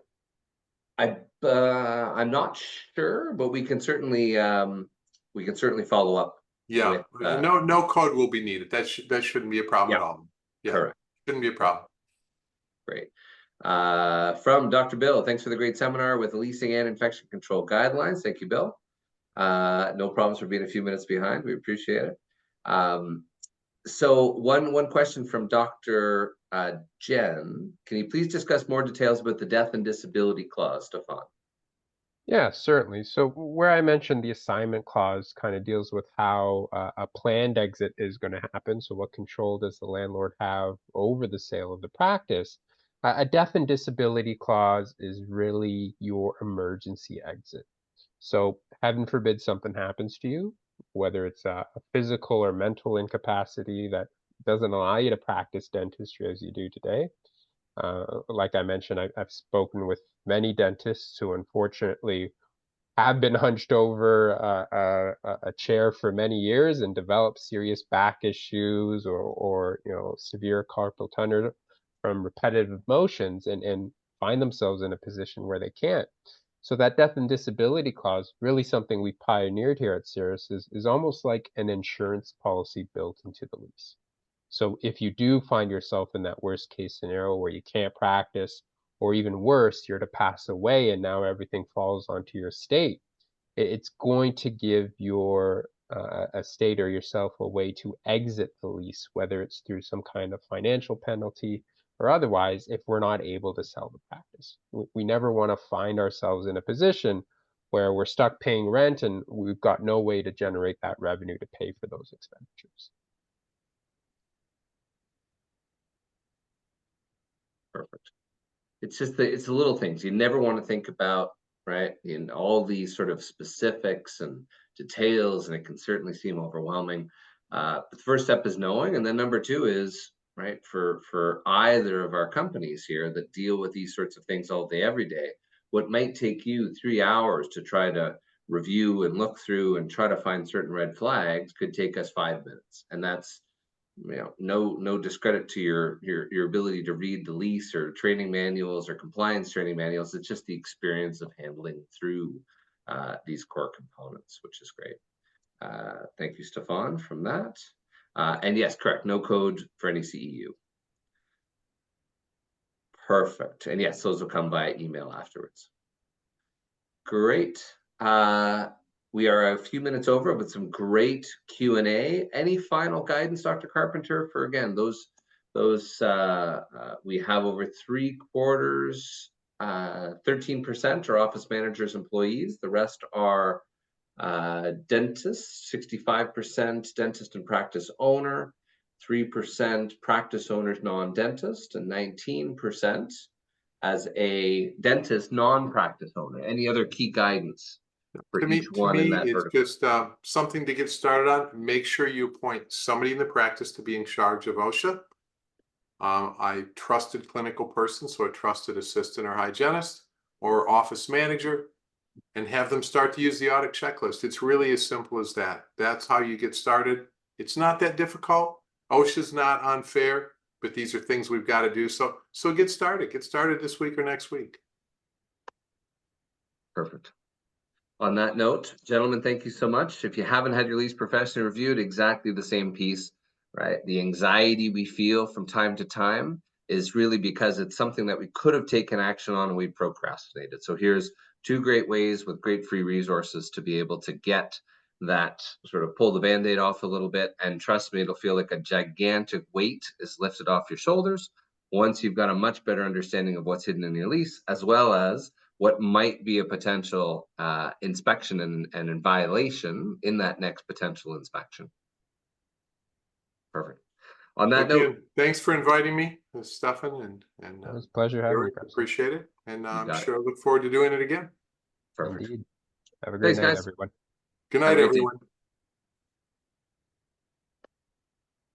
not sure, but we can certainly follow up. Yeah, with, no code will be needed. That shouldn't be a problem at all. Yeah, correct. Shouldn't be a problem. Great. From Dr. Bill, thanks for the great seminar with leasing and infection control guidelines. Thank you, Bill. No problems for being a few minutes behind. We appreciate it. So one question from Dr. Jen. Can you please discuss more details about the death and disability clause, Stefan? Yeah, certainly. So where I mentioned the assignment clause kind of deals with how a planned exit is going to happen. So what control does the landlord have over the sale of the practice? A death and disability clause is really your emergency exit. So heaven forbid something happens to you, whether it's a physical or mental incapacity that doesn't allow you to practice dentistry as you do today. Like I mentioned, I've spoken with many dentists who unfortunately have been hunched over a chair for many years and developed serious back issues or severe carpal tunnel from repetitive motions. And find themselves in a position where they can't. So that death and disability clause, really something we pioneered here at Cirrus, is almost like an insurance policy built into the lease. So if you do find yourself in that worst case scenario where you can't practice, or even worse, you're to pass away and now everything falls onto your estate, it's going to give your estate or yourself a way to exit the lease, whether it's through some kind of financial penalty or otherwise, if we're not able to sell the practice. We never want to find ourselves in a position where we're stuck paying rent and we've got no way to generate that revenue to pay for those expenditures. Perfect. It's just it's the little things you never want to think about, right? In all these sort of specifics and details, and it can certainly seem overwhelming. But the first step is knowing, and then number two is, right, for either of our companies here that deal with these sorts of things all day, every day, what might take you 3 hours to try to review and look through and try to find certain red flags could take us 5 minutes, and that's, no discredit to your ability to read the lease or training manuals or compliance training manuals. It's just the experience of handling through these core components, which is great. Thank you, Stefan, from that. And yes, correct, no code for any CEU. Perfect. And yes, those will come by email afterwards. Great. We are a few minutes over with some great Q&A. Any final guidance, Dr. Carpenter, for, again, those we have over 3/4, 13% are office managers, employees. The rest are dentists, 65% dentist and practice owner, 3% practice owners, non-dentist, and 19% as a dentist, non-practice owner. Any other key guidance for each one in that it's vertical? just something to get started on. Make sure you appoint somebody in the practice to be in charge of OSHA. I trusted clinical person, so a trusted assistant or hygienist or office manager, and have them start to use the audit checklist. It's really as simple as that. That's how you get started. It's not that difficult. OSHA's not unfair, but these are things we've got to do. So get started. Get started this week or next week. Perfect. On that note, gentlemen, thank you so much. If you haven't had your lease professionally reviewed, exactly the same piece, right? The anxiety we feel from time to time is really because it's something that we could have taken action on and we procrastinated. So here's 2 great ways with great free resources to be able to get that, sort of pull the Band-Aid off a little bit. And trust me, it'll feel like a gigantic weight is lifted off your shoulders once you've got a much better understanding of what's hidden in your lease, as well as what might be a potential inspection and in violation in that next potential inspection. Perfect. On that note, thanks for inviting me, Stefan, and It was a pleasure having you. appreciate it, and I'm sure I it. look forward to doing it again. Perfect. Indeed. Have a great Thanks, night, guys. everyone. Good Have night, a great day. everyone.